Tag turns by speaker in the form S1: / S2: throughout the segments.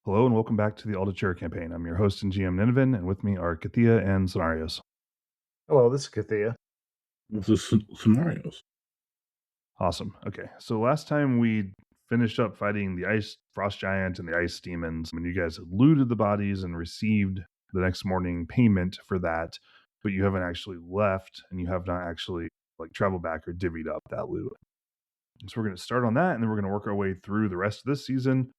S1: Hello and welcome back to the Altair campaign. I'm your host and GM Nineveh, and with me are Kathia and Scenarios.
S2: Hello, this is Kathia.
S3: This is Scenarios.
S1: Awesome. Okay, so last time we finished up fighting the Ice Frost Giant and the Ice Demons, and you guys had looted the bodies and received the next morning payment for that, but you haven't actually left, and you have not actually traveled back or divvied up that loot. So we're going to start on that, and then we're going to work our way through the rest of this season,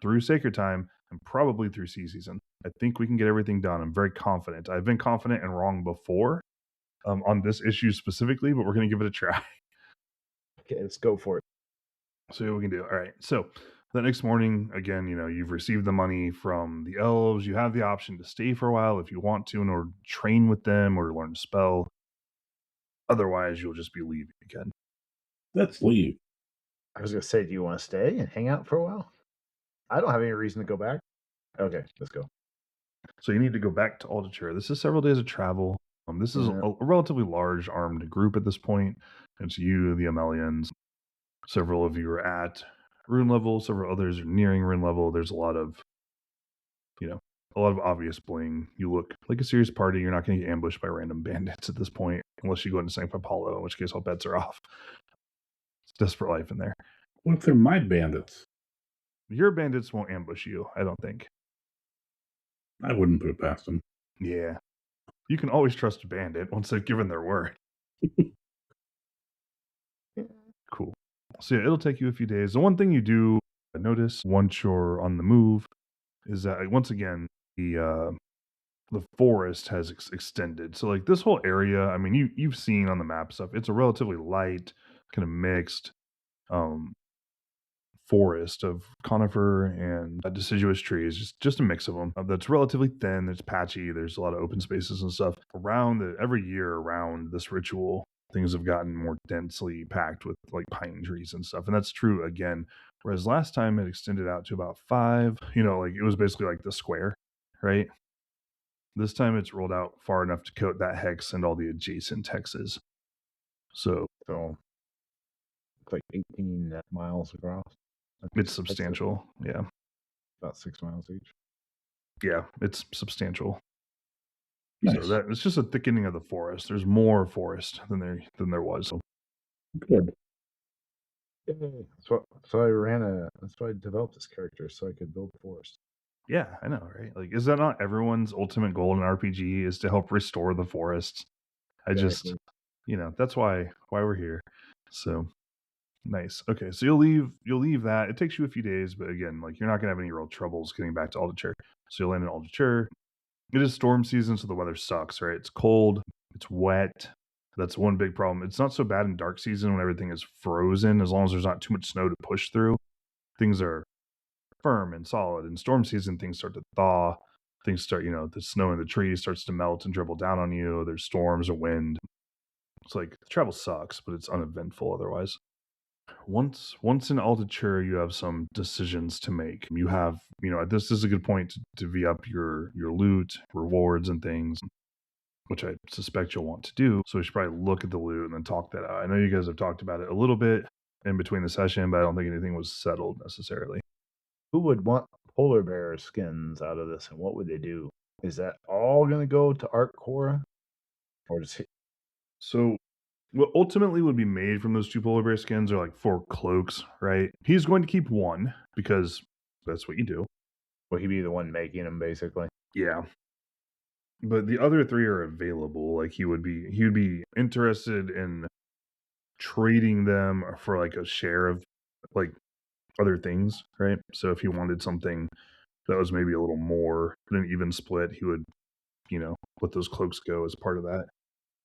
S1: through Sacred Time, and probably through Sea Season. I think we can get everything done. I'm very confident. I've been confident and wrong before on this issue specifically, but we're going to give it a try.
S2: Okay, let's go for it.
S1: See what we can do. All right. So the next morning, again, you've received the money from the elves. You have the option to stay for a while if you want to, in order to train with them or learn a spell. Otherwise, you'll just be leaving again.
S3: Let's leave.
S2: I was going to say, do you want to stay and hang out for a while? I don't have any reason to go back. Okay, let's go.
S1: So you need to go back to Altair. This is several days of travel. This is a relatively large armed group at this point. It's you, the Amelians. Several of you are at rune level. Several others are nearing rune level. There's a lot of obvious bling. You look like a serious party. You're not going to get ambushed by random bandits at this point, unless you go into Sancta Paulo, in which case all bets are off. It's desperate life in there.
S3: What if they're my bandits?
S1: Your bandits won't ambush you, I don't think.
S3: I wouldn't put it past them.
S1: Yeah. You can always trust a bandit once they've given their word. Cool. So yeah, it'll take you a few days. The one thing you do notice once you're on the move is that, once again, the forest has extended. So this whole area, I mean, you've seen on the map stuff, it's a relatively light, kind of mixed forest of conifer and deciduous trees, just a mix of them. That's relatively thin. It's patchy. There's a lot of open spaces and stuff every year around this ritual. Things have gotten more densely packed with pine trees and stuff, and that's true again. Whereas last time it extended out to about 5. It was basically the square, right? This time it's rolled out far enough to coat that hex and all the adjacent hexes. So
S2: it's 18 miles across.
S1: It's substantial, yeah.
S2: About 6 miles each.
S1: Yeah, it's substantial.
S3: Nice.
S1: So it's just a thickening of the forest. There's more forest than there was. So.
S3: Good.
S2: Yay. That's why I developed this character, so I could build a forest.
S1: Yeah, I know, right? Is that not everyone's ultimate goal in RPG, is to help restore the forests? Exactly. That's why we're here. So nice. Okay, so you'll leave that. It takes you a few days, but again, you're not gonna have any real troubles getting back to Altair. So you'll land in Altair. It is storm season, so the weather sucks, right? It's cold, it's wet. That's one big problem. It's not so bad in dark season when everything is frozen, as long as there's not too much snow to push through. Things are firm and solid. In storm season, things start to thaw. Things start, the snow in the trees starts to melt and dribble down on you. There's storms or wind. It's travel sucks, but it's uneventful otherwise. Once in Altair, you have some decisions to make. You have, this is a good point to V up your loot, rewards, and things, which I suspect you'll want to do. So we should probably look at the loot and then talk that out. I know you guys have talked about it a little bit in between the session, but I don't think anything was settled necessarily.
S2: Who would want polar bear skins out of this, and what would they do? Is that all going to go to Art Cora? Or just...
S1: So what ultimately would be made from those 2 polar bear skins are 4 cloaks, right? He's going to keep 1 because that's what you do.
S2: Will he be the one making them, basically?
S1: Yeah. But the other 3 are available. He would be interested in trading them for a share of other things, right? So if he wanted something that was maybe a little more than an even split, he would, let those cloaks go as part of that.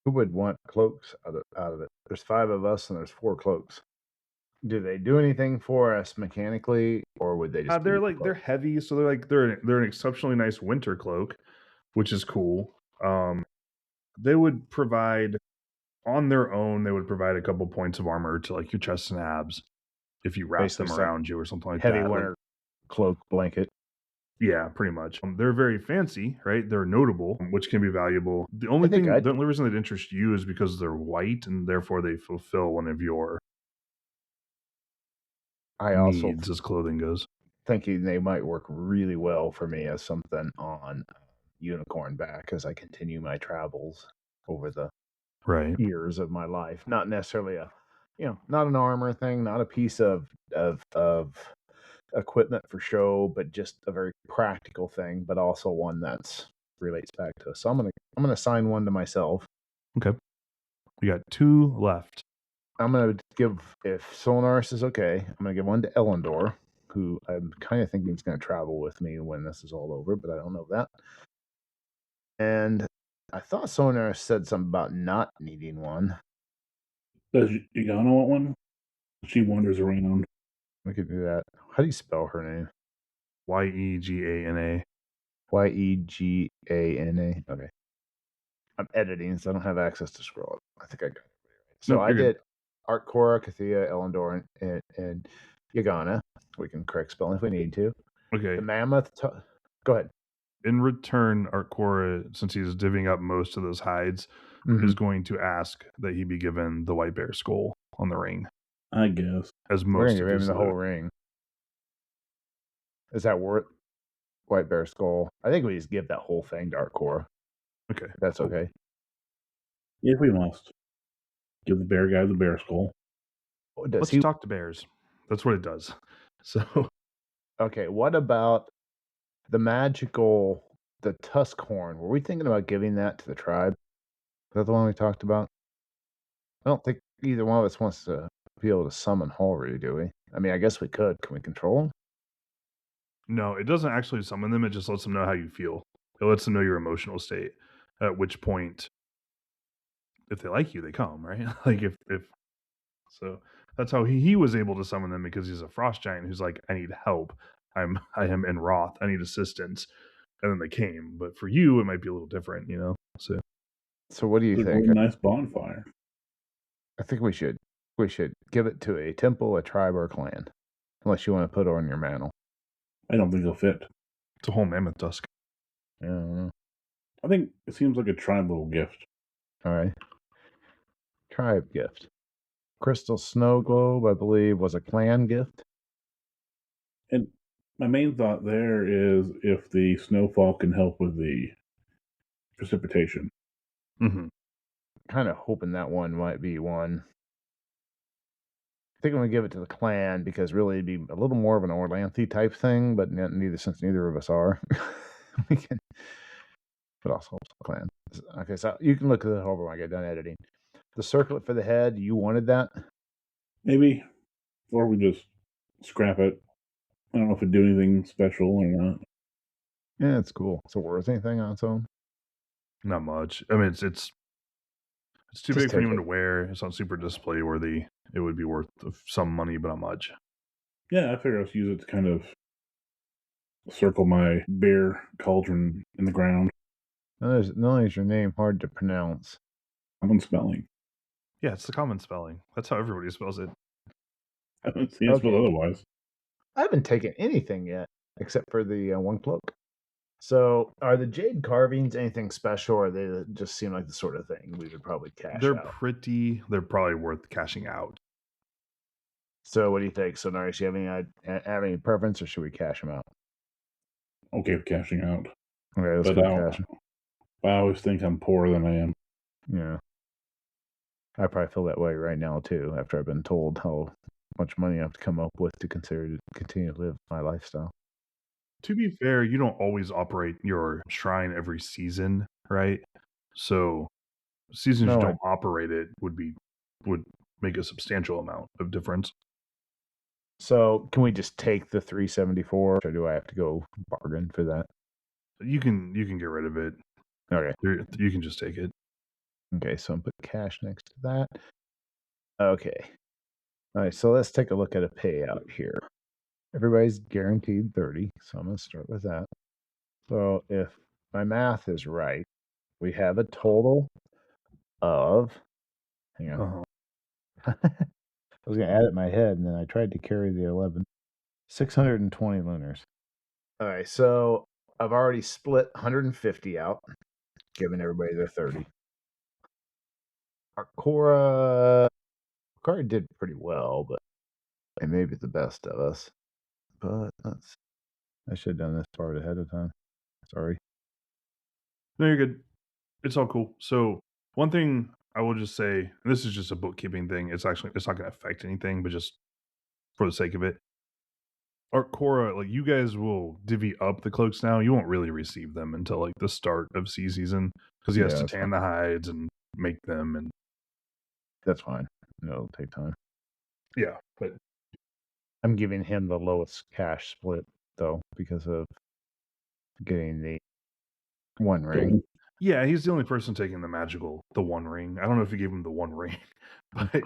S2: Who would want cloaks out of it? There's 5 of us and there's 4 cloaks. Do they do anything for us mechanically, or would they just?
S1: They're heavy, so they're an exceptionally nice winter cloak, which is cool. They would provide on their own. They would provide a couple points of armor to your chest and abs if you wrap them around you or something like that.
S2: Heavy winter cloak blanket.
S1: Yeah, pretty much. They're very fancy, right? They're notable, which can be valuable. The only reason they'd interest you is because they're white, and therefore they fulfill one of your needs as clothing goes.
S2: thinking they might work really well for me as something on Unicorn back as I continue my travels over the years of my life. Not necessarily not an armor thing, not a piece of equipment for show, but just a very practical thing, but also one that's relates back to us. So I'm gonna assign one to myself.
S1: Okay. We got 2 left.
S2: I'm gonna give, if Sonaris is okay, I'm gonna give one to Elendor, who I'm kind of thinking is gonna travel with me when this is all over, but I don't know that. And I thought Sonaris said something about not needing one.
S3: Does Yagana want one? She wanders around.
S2: We could do that. How do you spell her name?
S1: Yegana.
S2: Yegana. Okay. I'm editing, so I don't have access to scroll up. I think I got it. So
S1: Nope,
S2: I
S1: you're
S2: did
S1: good.
S2: Artkora, Kathia, Elendor, and Yagana. We can correct spelling if we need to.
S1: Okay.
S2: The mammoth. Go ahead.
S1: In return, Artkora, since he's divvying up most of those hides, is going to ask that he be given the white bear skull on the ring.
S3: I guess.
S1: As
S2: We're
S1: most
S2: gonna
S1: of
S2: give him
S1: his
S2: the whole
S1: loot.
S2: ring. Is that worth white bear skull? I think we just give that whole thing to Artkora.
S1: Okay.
S2: If that's okay.
S3: If we must. Give the bear guy the bear skull.
S1: Let's talk to bears. That's what it does. So.
S2: Okay, what about the tusk horn? Were we thinking about giving that to the tribe? Is that the one we talked about? I don't think either one of us wants to be able to summon Halry, do we? I mean, I guess we could. Can we control them?
S1: No, it doesn't actually summon them. It just lets them know how you feel. It lets them know your emotional state. At which point, if they like you, they come, right? Like if so, that's how he was able to summon them, because he's a frost giant who's like, I need help. I am in wrath. I need assistance. And then they came. But for you, it might be a little different,
S2: So what do you think?
S3: A nice bonfire.
S2: I think we should give it to a temple, a tribe, or a clan. Unless you want to put it on your mantle.
S3: I don't think it'll fit.
S1: It's a whole mammoth tusk.
S2: I don't know.
S3: I think it seems like a tribal gift.
S2: All right. Tribe gift. Crystal snow globe, I believe, was a clan gift.
S3: And my main thought there is if the snowfall can help with the precipitation.
S1: Mm-hmm.
S2: Kind of hoping that one might be one. I think I'm going to give it to the clan because really it'd be a little more of an Orlanthe type thing, but since neither of us are, we can. But also the clan. Okay, so you can look at it over when I get done editing. The circlet for the head, you wanted that?
S3: Maybe. Or we just scrap it. I don't know if it'd do anything special or not.
S2: Yeah, it's cool. Is it worth anything on its own?
S1: Not much. I mean, it's too big for anyone to wear. It's not super display worthy. It would be worth some money, but not much.
S3: Yeah, I figure I'll use it to kind of circle my bear cauldron in the ground.
S2: Not only is your name hard to pronounce.
S3: Common spelling.
S1: Yeah, it's the common spelling. That's how everybody spells it.
S3: I haven't seen it spelled otherwise.
S2: I haven't taken anything yet, except for the one cloak. So, are the jade carvings anything special, or they just seem like the sort of thing we would probably cash out?
S1: They're probably worth cashing out.
S2: So, what do you think? So, Narish, you have any preference, or should we cash them out?
S3: Okay with cashing out.
S2: Okay, let's go cash.
S3: I always think I'm poorer than I am.
S2: Yeah. I probably feel that way right now, too, after I've been told how much money I have to come up with to continue to live my lifestyle.
S1: To be fair, you don't always operate your shrine every season, right? So seasons you don't operate it would make a substantial amount of difference.
S2: So can we just take the 374, or do I have to go bargain for that?
S1: You can get rid of it.
S2: Okay.
S1: You can just take it.
S2: Okay, so I'm put cash next to that. Okay. All right, so let's take a look at a payout here. Everybody's guaranteed 30, so I'm going to start with that. So if my math is right, we have a total of, hang on. I was going to add it in my head, and then I tried to carry the 11. 620 lunars. All right, so I've already split 150 out, giving everybody their 30. Artkora did pretty well, but it may be the best of us. but I should have done this part ahead of time. Sorry.
S1: No, you're good. It's all cool. So one thing I will just say, and this is just a bookkeeping thing. It's not going to affect anything, but just for the sake of it, Cora, like you guys will divvy up the cloaks now. You won't really receive them until like the start of season because he has to tan the hides and make them, and
S2: that's fine. It'll take time.
S1: Yeah, but
S2: I'm giving him the lowest cash split though because of getting the one ring.
S1: Yeah, he's the only person taking the one ring. I don't know if you gave him the one ring, but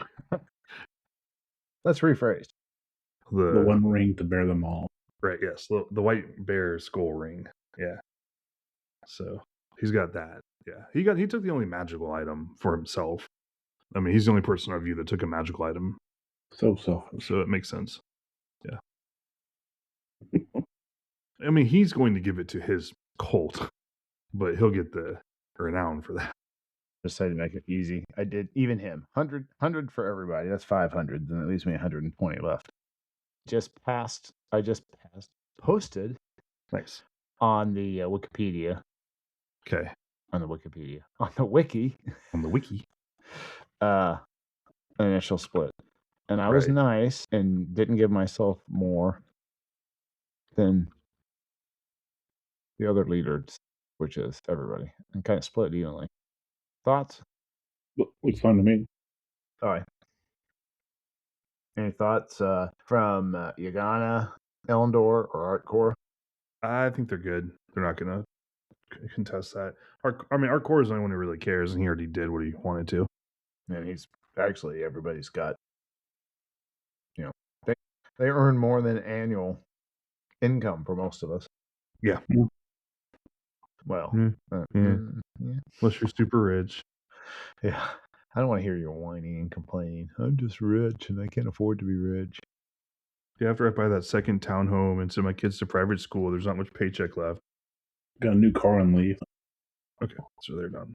S2: let's rephrase.
S3: The one ring to bear them all.
S1: Right, yes. The white bear skull ring. Yeah. So he's got that. Yeah. He took the only magical item for himself. I mean, he's the only person of you that took a magical item.
S3: So selfish.
S1: So it makes sense. Yeah. I mean, he's going to give it to his cult, but he'll get the renown for that.
S2: Just to make it easy. I did even him. 100 for everybody. That's 500. Then it leaves me 120 left. I just posted
S1: Nice
S2: on the Wikipedia.
S1: Okay.
S2: On the Wikipedia. On the wiki.
S1: On the wiki.
S2: Initial split. And I was nice and didn't give myself more than the other leaders, which is everybody, and kind of split evenly. Thoughts?
S3: Looks fun to me.
S2: All right. Any thoughts from Yagana, Elendor, or Artcore?
S1: I think they're good. They're not going to contest that. Artcore is the only one who really cares, and he already did what he wanted to.
S2: And he's actually, everybody's got, they earn more than annual income for most of us.
S1: Yeah.
S2: Well,
S1: Unless you're super rich.
S2: Yeah. I don't want to hear you whining and complaining. I'm just rich and I can't afford to be rich.
S1: Yeah, after I buy that second townhome and send my kids to private school, there's not much paycheck left.
S3: Got a new car and leave.
S1: Okay, so they're done.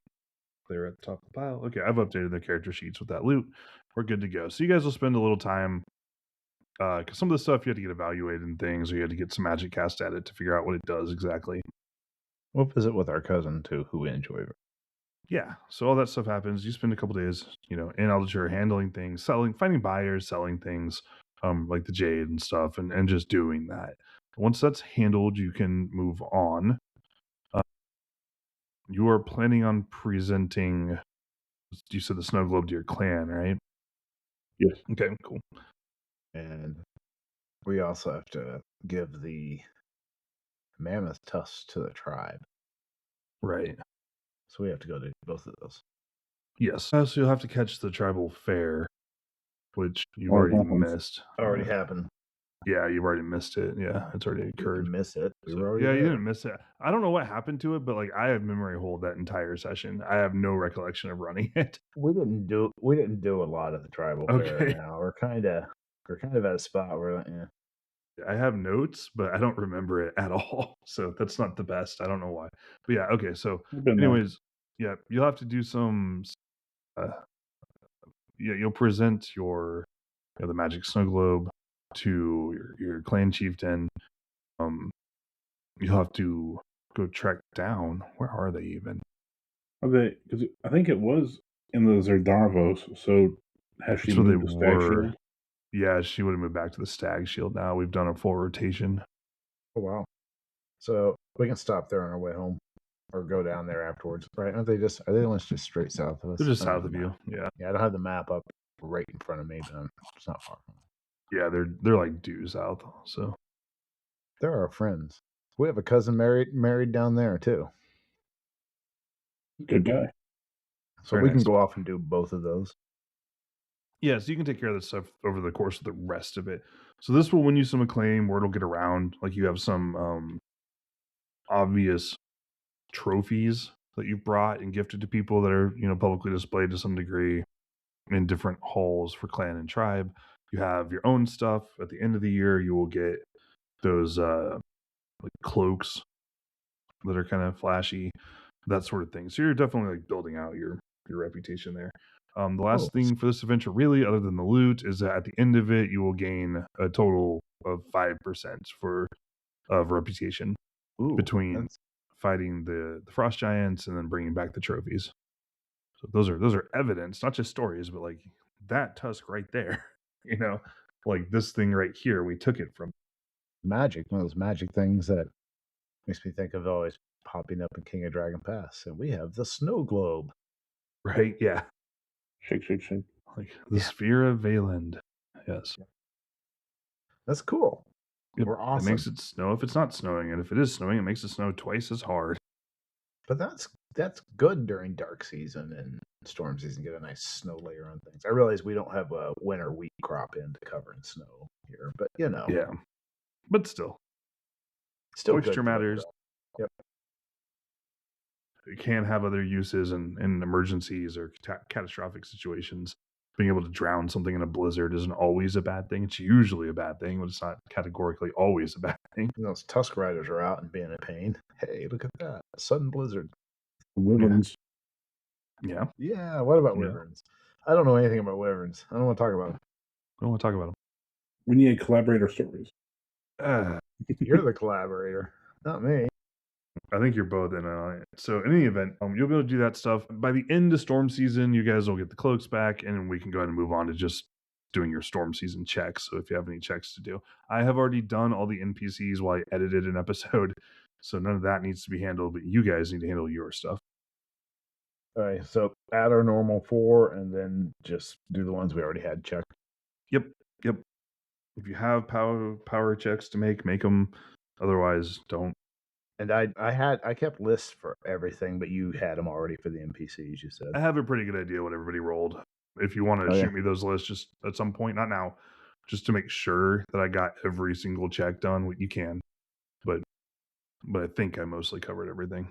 S1: They're at the top of the pile. Okay, I've updated the character sheets with that loot. We're good to go. So you guys will spend a little time, because some of the stuff you had to get evaluated and things, or you had to get some magic cast at it to figure out what it does exactly.
S2: We'll visit with our cousin too, who we enjoy.
S1: Yeah, so all that stuff happens. You spend a couple days, in Algier handling things, finding buyers, selling things, like the jade and stuff, and just doing that. Once that's handled, you can move on. You are planning on presenting, you said the snow globe to your clan, right?
S3: Yes.
S1: Okay, cool.
S2: And we also have to give the mammoth tusks to the tribe.
S1: Right.
S2: So we have to go to both of those.
S1: Yes. So you'll have to catch the tribal fair, which you've already missed.
S2: Already happened.
S1: Yeah, you've already missed it. Yeah, it's already occurred.
S2: You miss it.
S1: You didn't miss it. I don't know what happened to it, but like I have memory hold that entire session. I have no recollection of running it.
S2: We didn't do a lot of the tribal fair now. We're kind of at a spot where
S1: I have notes, but I don't remember it at all. So that's not the best. I don't know why. But yeah, okay. So anyways, yeah, you'll have to do some you'll present your the magic snow globe to your clan chieftain. You'll have to go track down. Where are they even?
S3: Are they? Because I think it was in the Zerdarvos. So has she moved to Stag Shield?
S1: Yeah, she would have moved back to the Stag Shield now. We've done a full rotation.
S2: Oh wow! So we can stop there on our way home, or go down there afterwards, right? Are they the ones just straight south of us?
S1: They're just south of you. Yeah.
S2: Yeah, I don't have the map up right in front of me, but it's not far from me.
S1: Yeah, they're like due south. So
S2: they're our friends. We have a cousin married down there too.
S3: Good guy.
S2: So we can go off and do both of those.
S1: Yeah, so you can take care of this stuff over the course of the rest of it. So this will win you some acclaim, word will get around. Like you have some obvious trophies that you've brought and gifted to people that are, publicly displayed to some degree in different halls for clan and tribe. You have your own stuff. At the end of the year, you will get those like cloaks that are kind of flashy, that sort of thing. So you're definitely like building out your reputation there. The last thing for this adventure, really, other than the loot, is that at the end of it, you will gain a total of 5% of reputation between fighting the frost giants and then bringing back the trophies. So those are evidence, not just stories, but like that tusk right there. Like this thing right here, we took it from
S2: magic. One of those magic things that makes me think of always popping up in King of Dragon Pass. And we have the snow globe.
S1: Right? Yeah.
S3: Shake, shake, shake.
S1: Like the sphere of Valand. Yes.
S2: That's cool.
S1: Yep.
S2: We're awesome.
S1: It makes it snow if it's not snowing, and if it is snowing, it makes it snow twice as hard.
S2: But that's good during dark season and storm season. Get a nice snow layer on things. I realize we don't have a winter wheat crop in to cover in snow here, but
S1: Yeah. But still moisture matters.
S2: Yep.
S1: It can have other uses in emergencies or catastrophic situations. Being able to drown something in a blizzard isn't always a bad thing. It's usually a bad thing, but it's not categorically always a bad thing.
S2: Those Tusk Riders are out and being a pain. Hey, look at that. Sudden blizzard.
S3: Wyverns.
S1: Yeah.
S2: Yeah, what about wyverns? I don't know anything about wyverns. I don't want to talk about them.
S1: I don't want to talk about them.
S3: We need collaborator stories.
S2: You're the collaborator, not me.
S1: I think you're both in on it. So in any event, you'll be able to do that stuff. By the end of storm season, you guys will get the cloaks back, and we can go ahead and move on to just doing your storm season checks. So if you have any checks to do, I have already done all the NPCs while I edited an episode, so none of that needs to be handled, but you guys need to handle your stuff.
S2: All right, so add our normal 4 and then just do the ones we already had checked.
S1: Yep. If you have power checks to make them. Otherwise, don't.
S2: And I kept lists for everything, but you had them already for the NPCs, you said.
S1: I have a pretty good idea what everybody rolled. If you want to shoot me those lists just at some point, not now, just to make sure that I got every single check done, you can. But I think I mostly covered everything.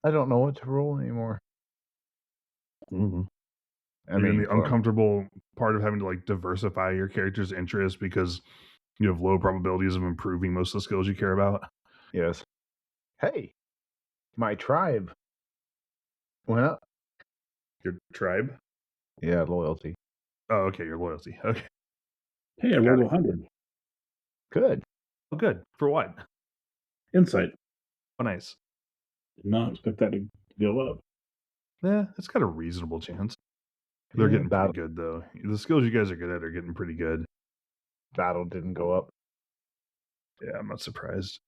S2: I don't know what to roll anymore.
S1: Mm-hmm. I mean, the uncomfortable part of having to like diversify your character's interests because you have low probabilities of improving most of the skills you care about.
S2: Yes. Hey, my tribe went up.
S1: Your tribe?
S2: Yeah, loyalty.
S1: Oh, okay, your loyalty. Okay.
S3: Hey, I rolled 100.
S2: Good.
S1: Oh, good. For what?
S3: Insight.
S1: Oh, nice.
S3: Did not expect that to go up.
S1: Yeah, it's got a reasonable chance. They're getting pretty good, though. The skills you guys are good at are getting pretty good.
S2: Battle didn't go up.
S1: Yeah, I'm not surprised.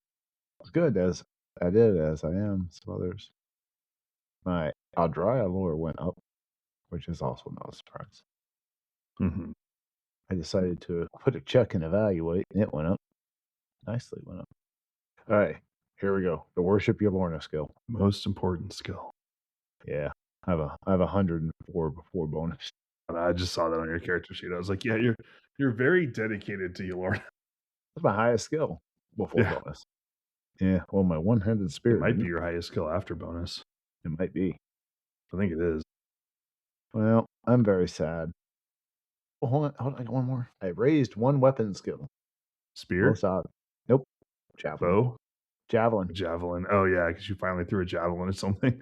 S2: It's good as I am some others. My Adraya lore went up, which is also not a surprise.
S1: Mm-hmm.
S2: I decided to put a check and evaluate, and it went up. Nicely went up. All right, here we go. The Worship Your Lorna skill.
S1: Most important skill.
S2: Yeah, I have 104 before bonus.
S1: And I just saw that on your character sheet. I was like, yeah, you're very dedicated to your Lorna.
S2: That's my highest skill before bonus. Yeah, well, my one-handed spirit.
S1: It might be your highest skill after bonus.
S2: It might be.
S1: I think it is.
S2: Well, I'm very sad. Oh, hold on, I got one more. I raised one weapon skill.
S1: Spear?
S2: Nope. Javelin.
S1: Bow?
S2: Javelin.
S1: Oh, yeah, because you finally threw a javelin at something.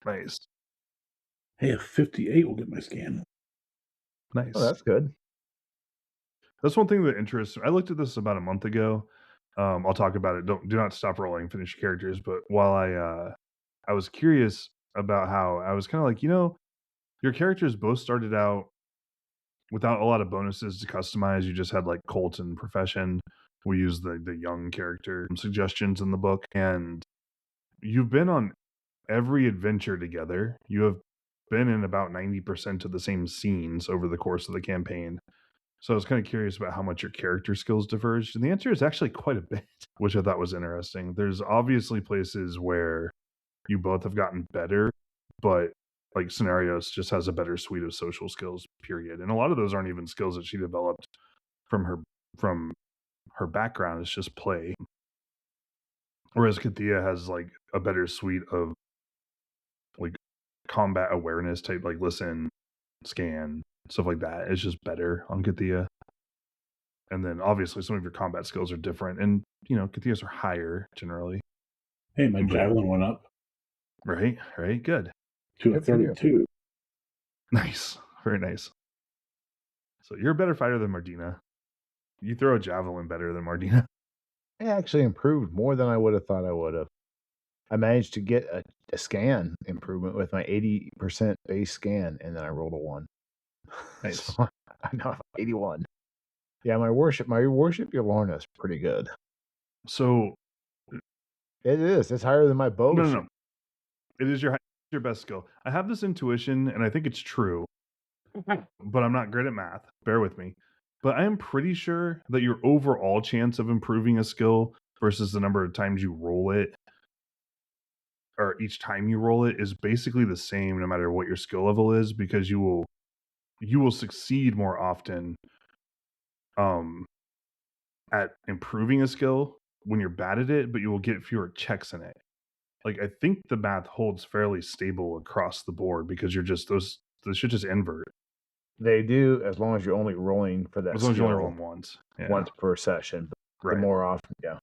S1: Nice.
S3: Hey, a 58 will get my scan.
S1: Nice.
S2: Oh, that's good.
S1: That's one thing that interests me. I looked at this about a month ago. I'll talk about it. Do not stop rolling. Finish your characters. But while I was curious about how I was kind of like, your characters both started out without a lot of bonuses to customize. You just had like cult and profession. We use the young character suggestions in the book, and you've been on every adventure together. You have been in about 90% of the same scenes over the course of the campaign. So I was kind of curious about how much your character skills diverged. And the answer is actually quite a bit, which I thought was interesting. There's obviously places where you both have gotten better, but like Scenarios just has a better suite of social skills, period. And a lot of those aren't even skills that she developed from her background. It's just play. Whereas Kathia has like a better suite of like combat awareness type, like listen, scan, stuff like that. It's just better on Kathia. And then obviously some of your combat skills are different, and Kathias are higher generally.
S3: Hey, my javelin went up.
S1: Right, good.
S3: To a 32.
S1: Nice, very nice. So you're a better fighter than Mardina. You throw a javelin better than Mardina.
S2: I actually improved more than I would have thought I would have. I managed to get a scan improvement with my 80% base scan, and then I rolled a 1.
S1: Nice.
S2: So I know 81. Yeah, my worship Yolorna is pretty good.
S1: So
S2: It is. It's higher than my bow.
S1: no. It is your best skill. I have this intuition, and I think it's true, but I'm not great at math. Bear with me. But I am pretty sure that your overall chance of improving a skill versus the number of times you roll it, or each time you roll it, is basically the same no matter what your skill level is, because you will succeed more often at improving a skill when you're bad at it, but you will get fewer checks in it. Like, I think the math holds fairly stable across the board because you're just those should just invert.
S2: They do, as long as you're only rolling for that
S1: As long as you only roll
S2: skill
S1: them once. Yeah.
S2: once per session. But
S1: Right.
S2: the more often, yeah.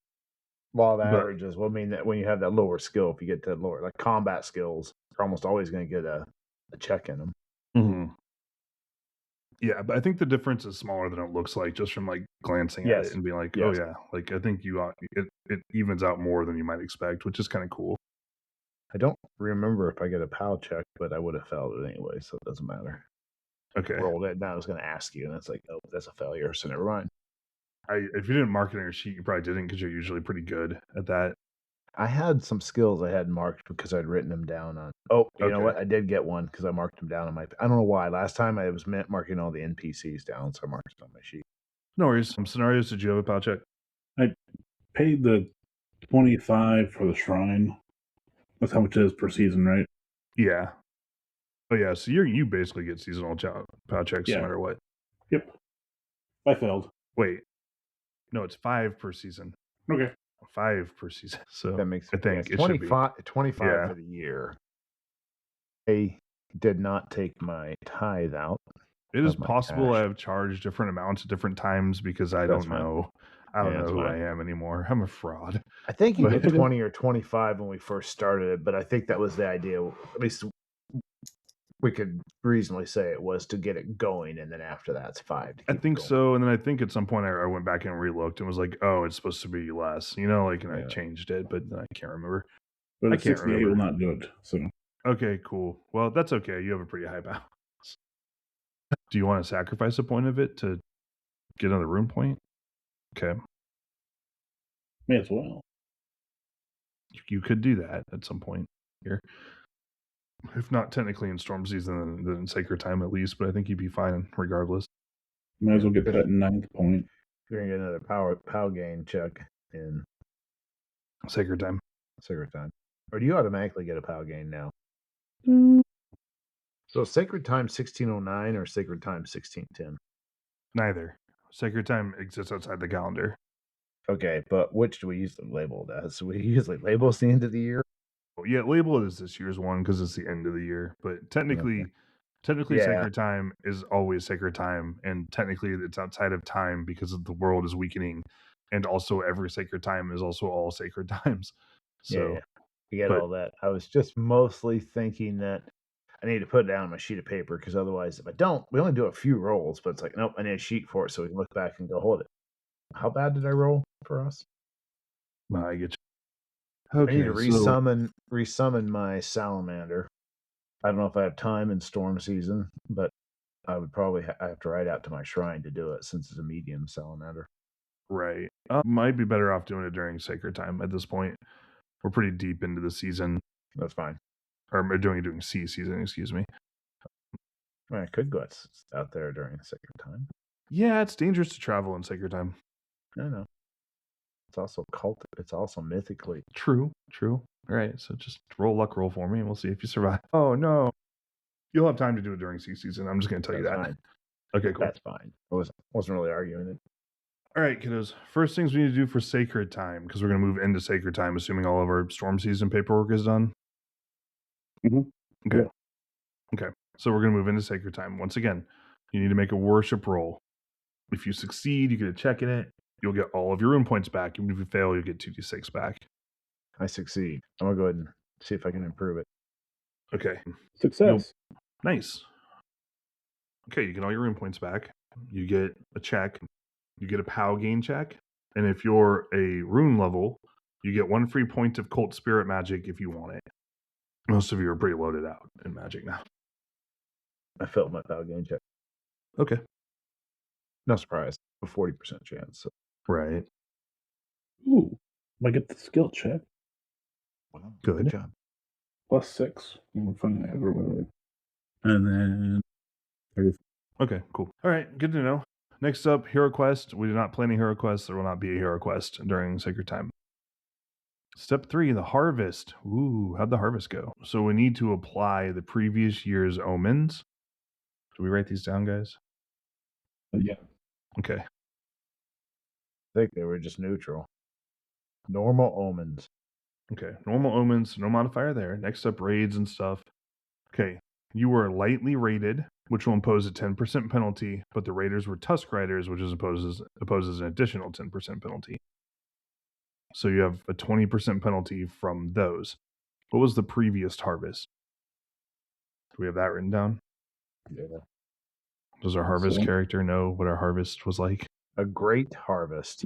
S2: Law of
S1: But-
S2: averages will mean that when you have that lower skill, if you get to lower, like combat skills, you're almost always going to get a check in them.
S1: Mhm. Yeah, but I think the difference is smaller than it looks like just from like glancing at
S2: Yes.
S1: it and being like,
S2: Yes.
S1: oh yeah, like I think it evens out more than you might expect, which is kind of cool.
S2: I don't remember if I get a PAL check, but I would have failed it anyway, so it doesn't matter.
S1: Okay.
S2: Rolled it, now I was going to ask you, and it's like, oh, that's a failure, so never mind.
S1: If you didn't mark it on your sheet, you probably didn't because you're usually pretty good at that.
S2: I had some skills I had marked because I'd written them down on. Oh, you know
S1: Okay.
S2: what? I did get one because I marked them down on my. I don't know why. Last time I was marking all the NPCs down, so I marked it on my sheet.
S1: No worries. Some scenarios. Did you have a PAL check?
S3: I paid the 25 for the shrine. That's how much it is per season, right?
S1: Yeah. Oh yeah. So you basically get seasonal PAL checks no matter what.
S3: Yep. I failed.
S1: Wait. No, it's 5 per season.
S3: Okay.
S1: 5 per season. So
S2: That makes
S1: I think it
S2: 25
S1: Yeah.
S2: for the year. I did not take my tithe out.
S1: It is
S2: of my
S1: possible I
S2: cash.
S1: have charged different amounts at different times because I
S2: That's
S1: don't
S2: fine.
S1: know. I don't
S2: Yeah,
S1: know
S2: that's
S1: who
S2: fine.
S1: I am anymore. I'm a fraud.
S2: I think you
S1: But-
S2: get 20 or 25 when we first started it, but I think that was the idea. At least we could reasonably say it was to get it going, and then after that, it's 5. To
S1: I
S2: keep it
S1: think
S2: going.
S1: so. And then I think at some point I went back and relooked and was like, oh, it's supposed to be less, and I
S2: Yeah.
S1: changed it, but I can't remember.
S3: But
S1: I
S3: a
S1: can't
S3: 68
S1: remember.
S3: will not do it. So
S1: Okay, cool. Well, that's okay. You have a pretty high balance. Do you want to sacrifice a point of it to get another rune point? Okay.
S3: may as well.
S1: You could do that at some point here. If not technically in storm season, then in sacred time at least, but I think you'd be fine regardless.
S3: Might as well get that 9th point.
S2: You're gonna get another POW gain check in
S1: Sacred time.
S2: Sacred Time, or do you automatically get a POW gain now? So Sacred Time 1609 or Sacred Time 1610?
S1: Neither. Sacred time exists outside the calendar.
S2: Okay, but which do we usually label it as? So we usually label it's the end of the year.
S1: Yeah, label it as this year's one because it's the end of the year. But technically,
S2: Yeah.
S1: sacred time is always sacred time, and technically it's outside of time because the world is weakening, and also every sacred time is also all sacred times. So
S2: Yeah, you get
S1: but-
S2: all that. I was just mostly thinking that I need to put it down on my sheet of paper because otherwise, if I don't, we only do a few rolls. But it's like, nope, I need a sheet for it so we can look back and go, hold it. How bad did I roll for us?
S1: I get you.
S2: I need
S1: Okay,
S2: to
S1: so
S2: resummon my salamander. I don't know if I have time in storm season, but I would probably have to ride out to my shrine to do it since it's a medium salamander.
S1: right, might be better off doing it during sacred time at this point. We're pretty deep into the season,
S2: That's fine.
S1: or during sea season. Excuse me.
S2: I mean, I could go out there during the sacred time.
S1: Yeah, it's dangerous to travel in sacred time.
S2: I don't know. It's also It's also mythically.
S1: True. All right, so just roll luck roll for me, and we'll see if you survive. Oh no, you'll have time to do it during sea season. I'm just going to tell you
S2: That's
S1: that.
S2: fine.
S1: Okay, cool.
S2: That's fine. I wasn't really arguing it.
S1: All right, kiddos. First things we need to do for sacred time, because we're going to move into sacred time, assuming all of our storm season paperwork is done.
S3: Mhm.
S1: Okay.
S3: Yeah.
S1: Okay. So we're going to move into sacred time. Once again, you need to make a worship roll. If you succeed, you get a check in it. You'll get all of your rune points back. Even if you fail, you'll get 2d6 back.
S2: I succeed. I'm gonna go ahead and see if I can improve it.
S1: Okay.
S3: Success.
S1: Nice. Okay, you get all your rune points back. You get a check. you get a POW gain check. And if you're a rune level, you get 1 free point of cult spirit magic if you want it. Most of you are pretty loaded out in magic now.
S2: I failed my power gain check.
S1: Okay.
S2: No surprise. A 40% chance. So.
S1: Right.
S3: Ooh, I get the skill check.
S2: Wow,
S1: Good.
S2: job.
S3: +6. And then 30.
S1: Okay, cool. All right, good to know. Next up, Hero Quest. We do not play any Hero Quest. There will not be a Hero Quest during Sacred Time. Step 3, the Harvest. Ooh, how'd the Harvest go? So we need to apply the previous year's omens. Do we write these down, guys?
S3: Yeah.
S1: Okay.
S2: I think they were just neutral. Normal omens.
S1: Okay, normal omens, no modifier there. Next up, raids and stuff. Okay, you were lightly raided, which will impose a 10% penalty, but the raiders were Tusk Riders, which opposes an additional 10% penalty. So you have a 20% penalty from those. What was the previous harvest? Do we have that written down?
S2: Yeah.
S1: Does our harvest character know what our harvest was like?
S2: A great harvest.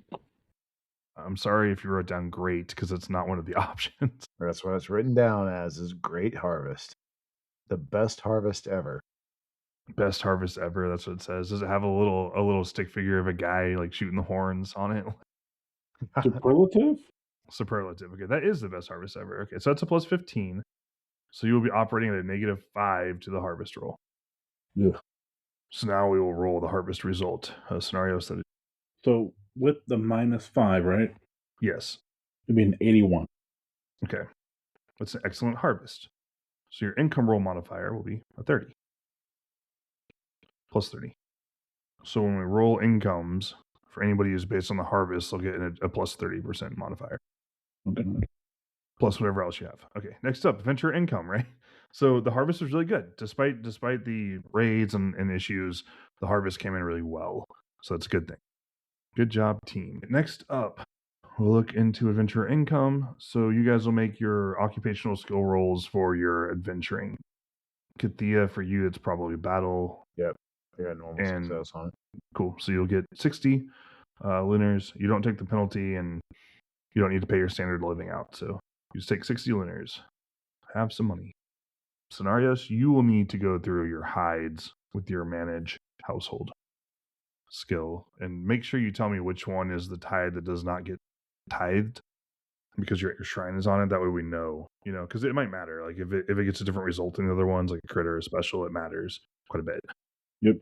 S1: I'm sorry if you wrote down great, because it's not one of the options.
S2: That's what it's written down as, is great harvest. The best harvest ever.
S1: Best harvest ever, that's what it says. Does it have a little stick figure of a guy like shooting the horns on it?
S3: Superlative?
S1: Superlative. Okay, that is the best harvest ever. Okay, so that's a +15. So you will be operating at a -5 to the harvest roll.
S3: Yeah.
S1: So now we will roll the harvest result. Scenario study.
S3: So with the -5, right?
S1: Yes.
S3: It'd be an 81.
S1: Okay. That's an excellent harvest. So your income roll modifier will be a 30. +30. So when we roll incomes, for anybody who's based on the harvest, they'll get a +30% modifier.
S3: Okay.
S1: Plus whatever else you have. Okay, next up, adventure income, right? So the harvest was really good. Despite the raids and issues, the harvest came in really well. So that's a good thing. Good job, team. Next up, we'll look into adventure income. So you guys will make your occupational skill rolls for your adventuring. Kathia, for you, it's probably battle.
S2: Yep. Yeah, normal
S1: And
S2: success on it.
S1: Cool. So you'll get 60 lunars. You don't take the penalty, and you don't need to pay your standard living out. So you just take 60 lunars. Have some money. Scenarios, you will need to go through your hides with your manage household skill and make sure you tell me which one is the tithe that does not get tithed because your shrine is on it. That way we know, because it might matter. Like if it gets a different result than the other ones, like a crit or a special, it matters quite a bit.
S3: Yep.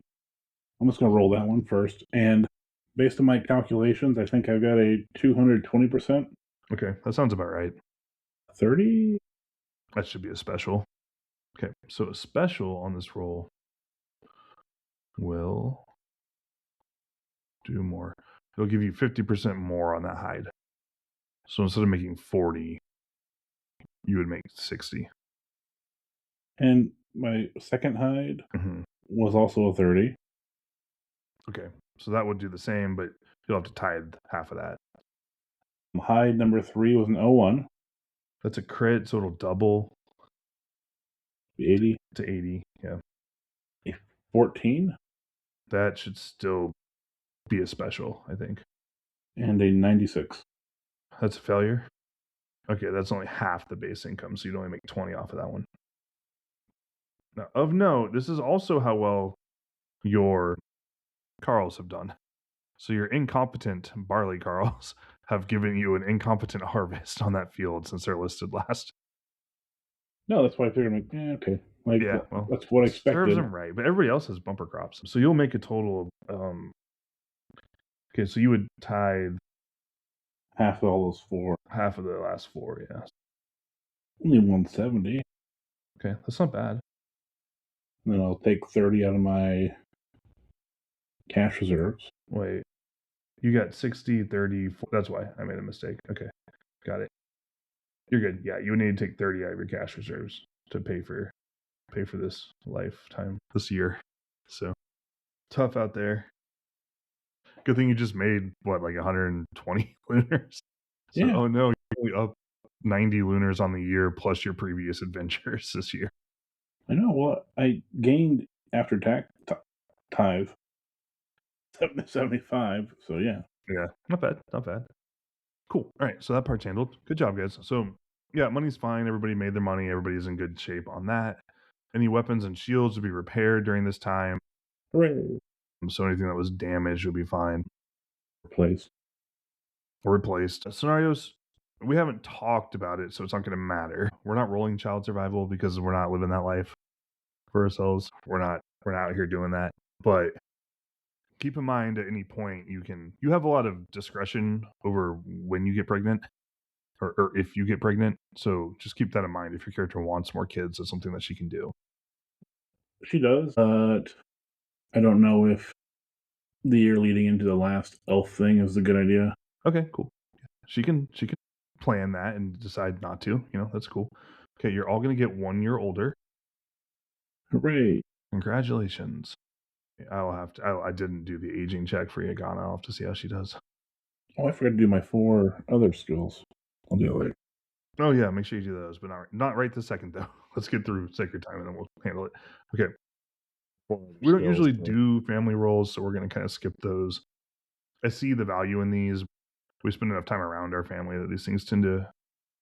S3: I'm just going to roll that one first. And based on my calculations, I think I've got a 220%.
S1: Okay, that sounds about right.
S3: 30?
S1: That should be a special. Okay, so a special on this roll will do more. It'll give you 50% more on that hide. So instead of making 40, you would make 60.
S3: And my second hide was also a 30.
S1: Okay, so that would do the same, but you'll have to tithe half of that.
S3: Hide number 3 was an 01.
S1: That's a crit, so it'll double.
S3: 80
S1: to 80, yeah.
S3: A 14.
S1: That should still be a special, I think.
S3: And a 96.
S1: That's a failure. Okay, that's only half the base income, so you'd only make 20 off of that one. Now, of note, this is also how well your Carls have done. So your incompetent barley Carls have given you an incompetent harvest on that field since they're listed last.
S3: No, that's why I figured, okay.
S1: Yeah, well,
S3: that's what I expected.
S1: Serves them right, but everybody else has bumper crops. So you'll make a total of, okay, so you would tithe
S3: half of all those 4.
S1: Half of the last 4, yeah.
S3: Only 170.
S1: Okay, that's not bad.
S3: And then I'll take 30 out of my cash reserves.
S1: Wait, you got 60, 30, 40. That's why I made a mistake. Okay, got it. You're good. Yeah, you would need to take 30 out of your cash reserves to pay for this lifetime, this year. So tough out there. Good thing you just made like 120 lunars. So,
S3: yeah.
S1: Oh no, you're only up 90 lunars on the year plus your previous adventures this year.
S3: I know. Well, I gained after tax tithe 75. So yeah.
S1: Yeah, not bad, not bad. Cool. All right, so that part's handled. Good job, guys. So yeah, money's fine. Everybody made their money. Everybody's in good shape on that. Any weapons and shields would be repaired during this time.
S3: Hooray.
S1: So anything that was damaged would be fine.
S3: Replaced.
S1: Or replaced. Scenarios, we haven't talked about it, so it's not going to matter. We're not rolling child survival because we're not living that life for ourselves. We're not out here doing that. But keep in mind at any point you have a lot of discretion over when you get pregnant or if you get pregnant. So just keep that in mind. If your character wants more kids, that's something that she can do.
S3: She does, but I don't know if the year leading into the last elf thing is a good idea.
S1: Okay, cool. She can plan that and decide not to. That's cool. Okay, you're all going to get 1 year older.
S3: Hooray.
S1: Congratulations. I didn't do the aging check for Yagana. I'll have to see how she does.
S3: Oh, I forgot to do my 4 other skills. I'll do it later.
S1: Oh yeah, make sure you do those, but not right this second though. Let's get through Sacred Time and then we'll handle it. Okay. We don't usually do family roles, so we're going to kind of skip those. I see the value in these. We spend enough time around our family that these things tend to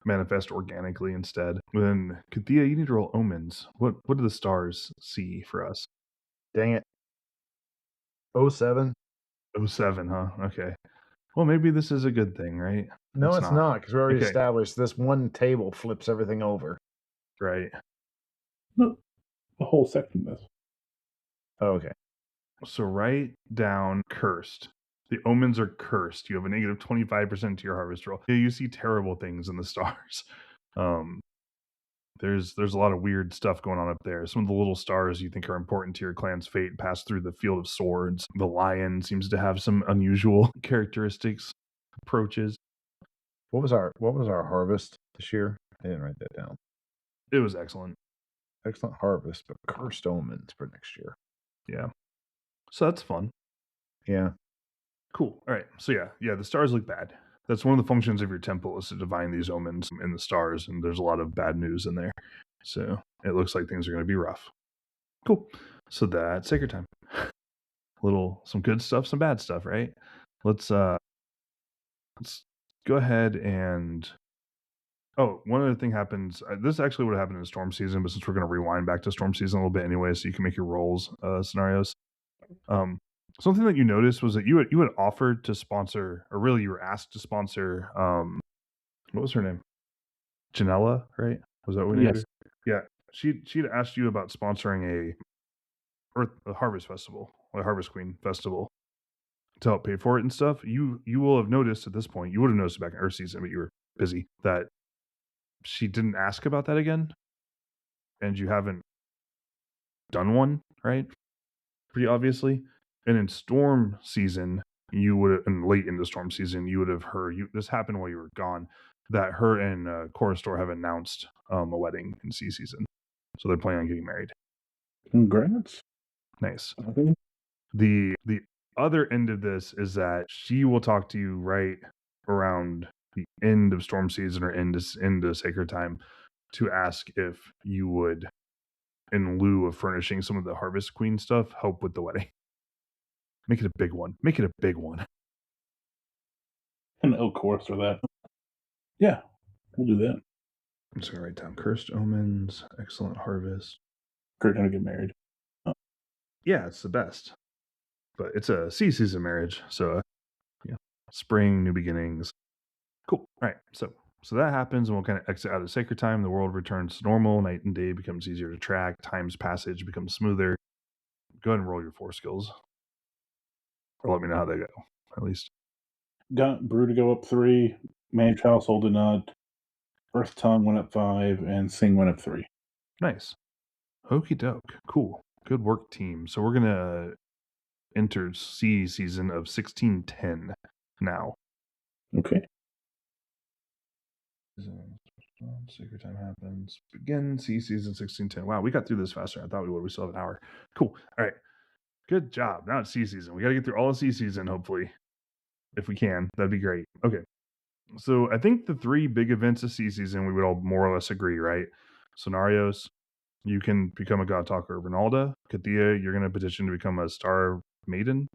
S1: manifest organically instead. Then, Kathia, you need to roll omens. What do the stars see for us?
S2: Dang it. 07.
S1: 07, huh? Okay. Well, maybe this is a good thing, right?
S2: No, it's not, because we already established this one table flips everything over.
S1: Right.
S3: No, the whole section does.
S2: Oh, okay.
S1: So write down cursed. The omens are cursed. You have a negative 25% to your harvest roll. Yeah, you see terrible things in the stars. There's a lot of weird stuff going on up there. Some of the little stars you think are important to your clan's fate pass through the field of swords. The lion seems to have some unusual characteristics, approaches.
S2: What was our harvest this year? I didn't write that down.
S1: It was excellent.
S2: Excellent harvest, but cursed omens for next year.
S1: Yeah. So that's fun.
S2: Yeah.
S1: Cool. All right. So yeah, the stars look bad. That's one of the functions of your temple is to divine these omens in the stars, and there's a lot of bad news in there. So it looks like things are going to be rough. Cool. So that's Sacred Time. Some good stuff, some bad stuff, right? Let's go ahead and one other thing happens. This actually would have happened in storm season, but since we're going to rewind back to storm season a little bit anyway, so you can make your rolls scenarios. Something that you noticed was that you had offered to sponsor, or really you were asked to sponsor. What was her name? Janella, right? Was that what?
S3: Yes.
S1: Yeah. She'd asked you about sponsoring a Harvest Festival, a Harvest Queen Festival, to help pay for it and stuff. You will have noticed at this point. You would have noticed back in Earth season, but you were busy, that she didn't ask about that again, and you haven't done one, right? Pretty obviously. And in storm season, and late into storm season, you would have heard, this happened while you were gone, that her and Chorustor have announced a wedding in sea season. So they're planning on getting married.
S3: Congrats.
S1: Nice.
S3: Okay.
S1: The other end of this is that she will talk to you right around the end of storm season or into Sacred Time to ask if you would, in lieu of furnishing some of the Harvest Queen stuff, help with the wedding. Make it a big one. Make it a big one.
S3: And of course for that. Yeah, we'll do that.
S1: I'm just going to write down Cursed Omens, Excellent Harvest.
S3: Kurt gonna get married.
S1: Oh. Yeah, it's the best. But it's a sea season marriage, so spring, new beginnings. Cool. All right, so that happens, and we'll kind of exit out of Sacred Time. The world returns to normal. Night and day becomes easier to track. Time's passage becomes smoother. Go ahead and roll your 4 skills. Or let me know how they go, at least.
S3: Got Brew to go up 3, Managed Household to not, Earth Tongue went up 5, and Sing went up 3.
S1: Nice. Okie doke. Cool. Good work, team. So we're going to enter sea season of 1610 now.
S3: Okay.
S1: Sacred Time happens. Begin sea season 1610. Wow, we got through this faster than I thought we would. We still have an hour. Cool. All right. Good job. Now it's sea season. We got to get through all of sea season, hopefully. If we can, that'd be great. Okay. So I think the 3 big events of sea season, we would all more or less agree, right? Scenarios, you can become a God Talker of Ronaldo. Kathia, you're going to petition to become a Star Maiden.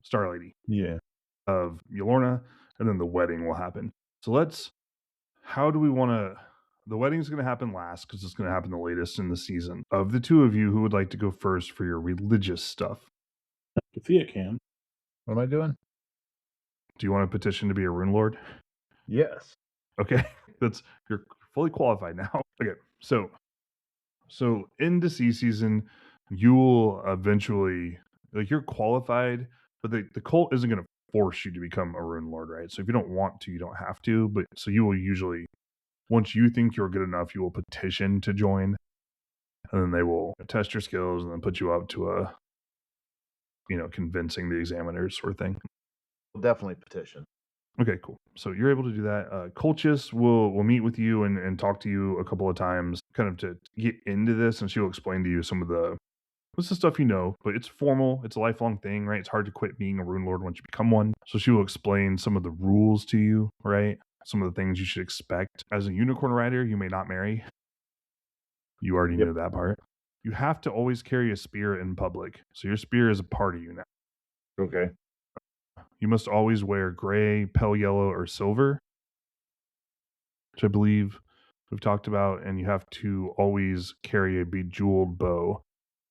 S1: Star Lady.
S2: Yeah.
S1: Of Yolorna, and then the wedding will happen. So how do we want to? The wedding's going to happen last because it's going to happen the latest in the season. Of the two of you, who would like to go first for your religious stuff?
S3: Thea can.
S2: What am I doing?
S1: Do you want a petition to be a Rune Lord?
S2: Yes.
S1: Okay, you're fully qualified now. Okay, so in sea season, you will eventually you're qualified, but the cult isn't going to force you to become a Rune Lord, right? So if you don't want to, you don't have to. But so you will usually, once you think you're good enough, you will petition to join, and then they will test your skills and then put you up to a convincing the examiners sort of thing.
S2: We'll definitely petition.
S1: Okay, cool. So you're able to do that. Colchis will meet with you and talk to you a couple of times, kind of to get into this, and she will explain to you some of the stuff you know, but it's formal. It's a lifelong thing, right? It's hard to quit being a Rune Lord once you become one. So she will explain some of the rules to you, right? Some of the things you should expect. As a unicorn rider, you may not marry. You already knew that part. You have to always carry a spear in public. So your spear is a part of you now.
S2: Okay.
S1: You must always wear gray, pale yellow, or silver, which I believe we've talked about, and you have to always carry a bejeweled bow.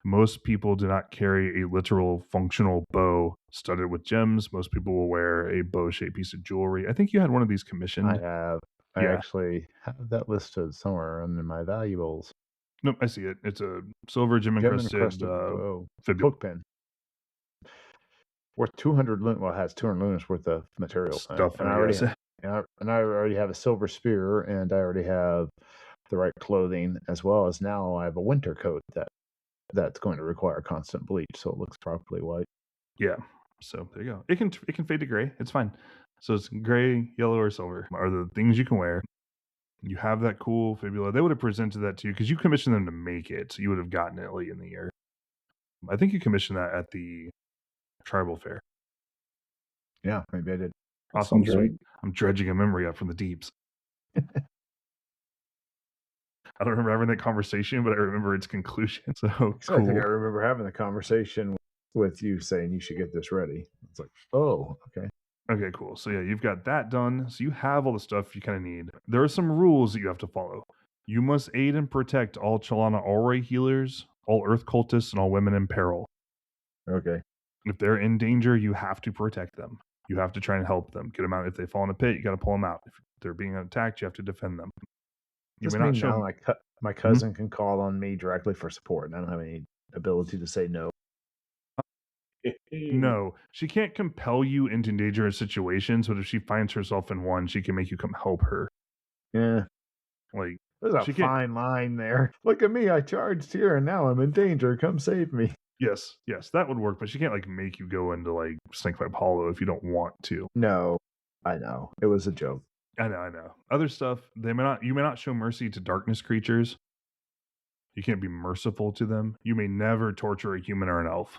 S1: Most people do not carry a literal functional bow studded with gems. Most people will wear a bow-shaped piece of jewelry. I think you had one of these commissioned.
S2: I have. I actually have that listed somewhere under my valuables.
S1: Nope, I see it. It's a silver gem-encrusted
S2: fibula. Pin. Worth 200 lunas. Well, it has 200 lunas worth of material.
S1: Stuff.
S2: And I already have a silver spear, and I already have the right clothing, as well as now I have a winter coat that's going to require constant bleach, so it looks properly white.
S1: Yeah. So there you go. It can fade to gray. It's fine. So it's gray, yellow, or silver are the things you can wear. You have that cool fibula. They would have presented that to you because you commissioned them to make it. So you would have gotten it late in the year. I think you commissioned that at the tribal fair.
S2: Yeah, maybe I did.
S1: Awesome. Right. I'm dredging a memory up from the deeps. I don't remember having that conversation, but I remember its conclusion. So cool.
S2: I think I remember having the conversation with you saying you should get this ready. It's like, oh, okay.
S1: Okay, cool. So yeah, you've got that done. So you have all the stuff you kind of need. There are some rules that you have to follow. You must aid and protect all Chalana Alray healers, all Earth cultists, and all women in peril.
S2: Okay.
S1: If they're in danger, you have to protect them. You have to try and help them. Get them out. If they fall in a pit, you got to pull them out. If they're being attacked, you have to defend them.
S2: You may not show. My cousin can call on me directly for support, and I don't have any ability to say no.
S1: No, she can't compel you into dangerous situations, but if she finds herself in one, she can make you come help her.
S2: Yeah.
S1: Like,
S2: there's a fine line there. Look at me, I charged here, and now I'm in danger. Come save me.
S1: Yes, that would work, but she can't make you go into Snakepipe Hollow if you don't want to.
S2: No, I know. It was a joke.
S1: I know. Other stuff, you may not show mercy to darkness creatures. You can't be merciful to them. You may never torture a human or an elf.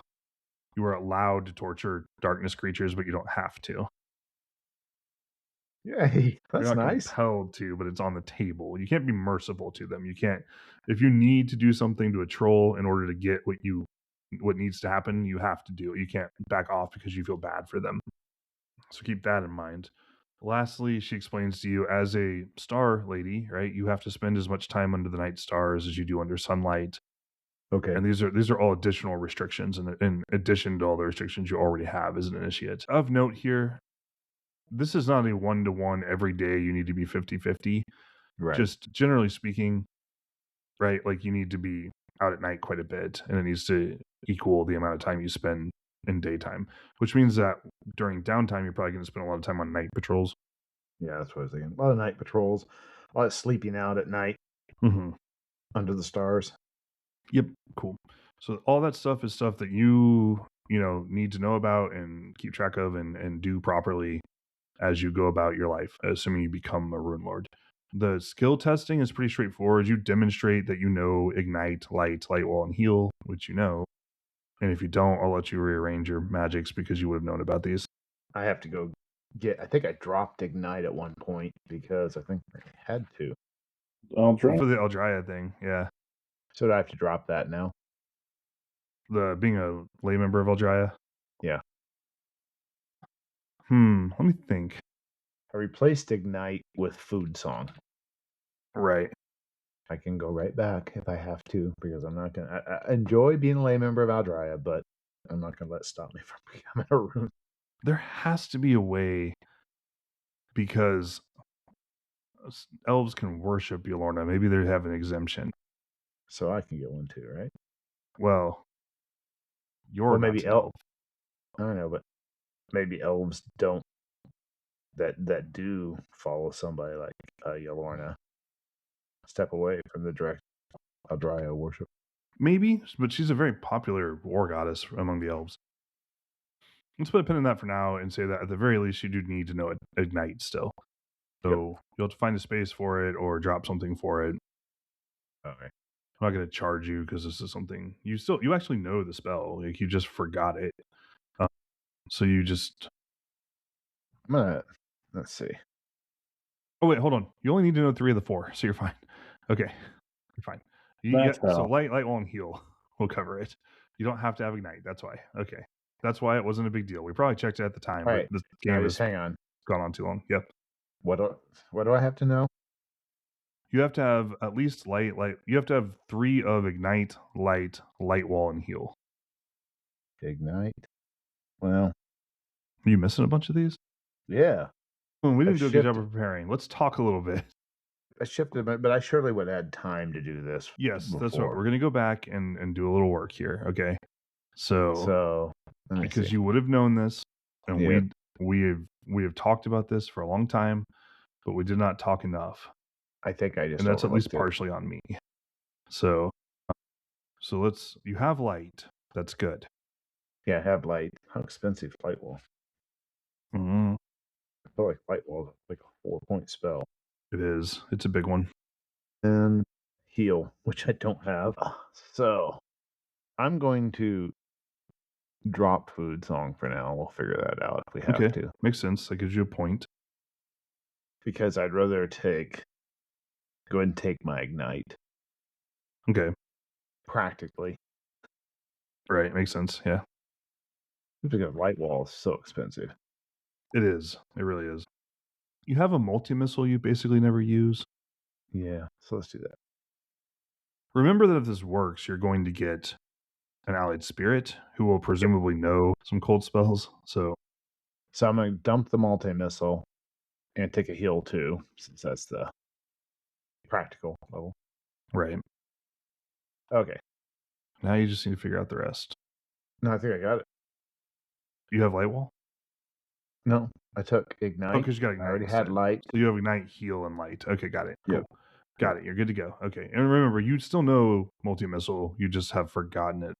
S1: You are allowed to torture darkness creatures, but you don't have to.
S2: Yay, that's
S1: You're not
S2: nice.
S1: Compelled to, but it's on the table. You can't be merciful to them. You can't. If you need to do something to a troll in order to get what needs to happen, you have to do it. You can't back off because you feel bad for them. So keep that in mind. Lastly, she explains to you, as a star lady, right, you have to spend as much time under the night stars as you do under sunlight.
S2: Okay.
S1: And these are all additional restrictions in addition to all the restrictions you already have as an initiate. Of note here, this is not a one-to-one every day you need to be 50-50.
S2: Right.
S1: Just generally speaking, right, you need to be out at night quite a bit, and it needs to equal the amount of time you spend in daytime, which means that during downtime, you're probably going to spend a lot of time on night patrols.
S2: Yeah, that's what I was thinking. A lot of night patrols, a lot of sleeping out at night under the stars.
S1: Yep, cool. So all that stuff is stuff that you need to know about and keep track of and do properly as you go about your life, assuming you become a Rune Lord. The skill testing is pretty straightforward. You demonstrate that you know Ignite, Light Wall, and Heal, which you know. And if you don't, I'll let you rearrange your magics because you would have known about these.
S2: I have to go I think I dropped Ignite at one point because I think I had to.
S1: For the Eldrya thing, yeah.
S2: So do I have to drop that now?
S1: Being a lay member of Eldrya?
S2: Yeah.
S1: Let me think.
S2: I replaced Ignite with Food Song.
S1: Right.
S2: I can go right back if I have to, because I'm not going to. I enjoy being a lay member of Aldria, but I'm not going to let it stop me from becoming a rune.
S1: There has to be a way, because elves can worship Yolorna. Maybe they have an exemption.
S2: So I can get one too, right?
S1: Well, you're
S2: maybe
S1: not an elf.
S2: I don't know, but maybe elves don't that do follow somebody like Yolorna step away from the direct Aldria worship.
S1: Maybe, but she's a very popular war goddess among the elves. Let's put a pin in that for now and say that at the very least you do need to know Ignite still. So you'll have to find a space for it or drop something for it.
S2: Okay.
S1: I'm not going to charge you because this is something you actually know the spell. Like, you just forgot it. So you just.
S2: Let's see.
S1: Oh wait, hold on. You only need to know 3 of the 4, so you're fine. Okay, you're fine. So light wall and heal will cover it. You don't have to have Ignite. That's why. Okay, that's why it wasn't a big deal. We probably checked it at the time,
S2: All
S1: but
S2: right.
S1: this game has
S2: hang on.
S1: gone on too long. Yep.
S2: What do I have to know?
S1: You have to have at least light. You have to have 3 of Ignite, light wall, and heal.
S2: Ignite. Well,
S1: Are you missing a bunch of these?
S2: Yeah.
S1: We didn't do a good job of preparing. Let's talk a little bit.
S2: I shifted, but I surely would have had time to do this.
S1: Yes,
S2: before.
S1: That's what we're going to go back and do a little work here. Okay. So because you would have known this, and we have talked about this for a long time, but we did not talk enough.
S2: I think I just,
S1: and that's at least partially on me. So you have light. That's good.
S2: Yeah, have light. How expensive light wall?
S1: Mm-hmm.
S2: I feel like light wall is like a 4-point spell.
S1: It is. It's a big one.
S2: And heal, which I don't have. So I'm going to drop Food Song for now. We'll figure that out if we have to.
S1: Makes sense. That gives you a point.
S2: Because I'd rather go ahead and take my Ignite.
S1: Okay.
S2: Practically.
S1: Right. Makes sense. Yeah.
S2: Because light wall is so expensive.
S1: It is. It really is. You have a multi-missile you basically never use.
S2: Yeah. So let's do that.
S1: Remember that if this works, you're going to get an allied spirit who will presumably know some cold spells. So
S2: I'm going to dump the multi-missile and take a heal too, since that's the practical level.
S1: Right.
S2: Okay.
S1: Now you just need to figure out the rest.
S2: No, I think I got it.
S1: You have light wall?
S2: No, I took Ignite.
S1: Oh, because you got Ignite.
S2: I already had light.
S1: So you have Ignite, heal, and light. Okay, got it. Cool.
S2: Yep.
S1: Got it. You're good to go. Okay. And remember, you still know multi-missile. You just have forgotten it,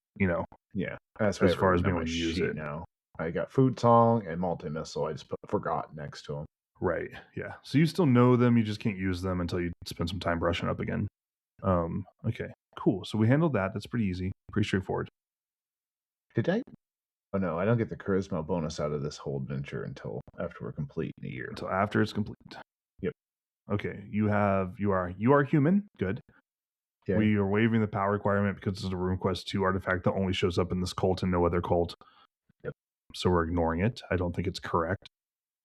S2: Yeah. That's
S1: as far as being able to use it.
S2: Now. I got Food Song and multi-missile. I just put forgot next to them.
S1: Right. Yeah. So you still know them. You just can't use them until you spend some time brushing up again. Okay. Cool. So we handled that. That's pretty easy. Pretty straightforward.
S2: Did I? Oh no, I don't get the charisma bonus out of this whole adventure until after we're complete in a year.
S1: Until after it's complete.
S2: Yep.
S1: Okay. You are human. Good. Okay. We are waiving the power requirement because it's a RuneQuest 2 artifact that only shows up in this cult and no other cult.
S2: Yep.
S1: So we're ignoring it. I don't think it's correct.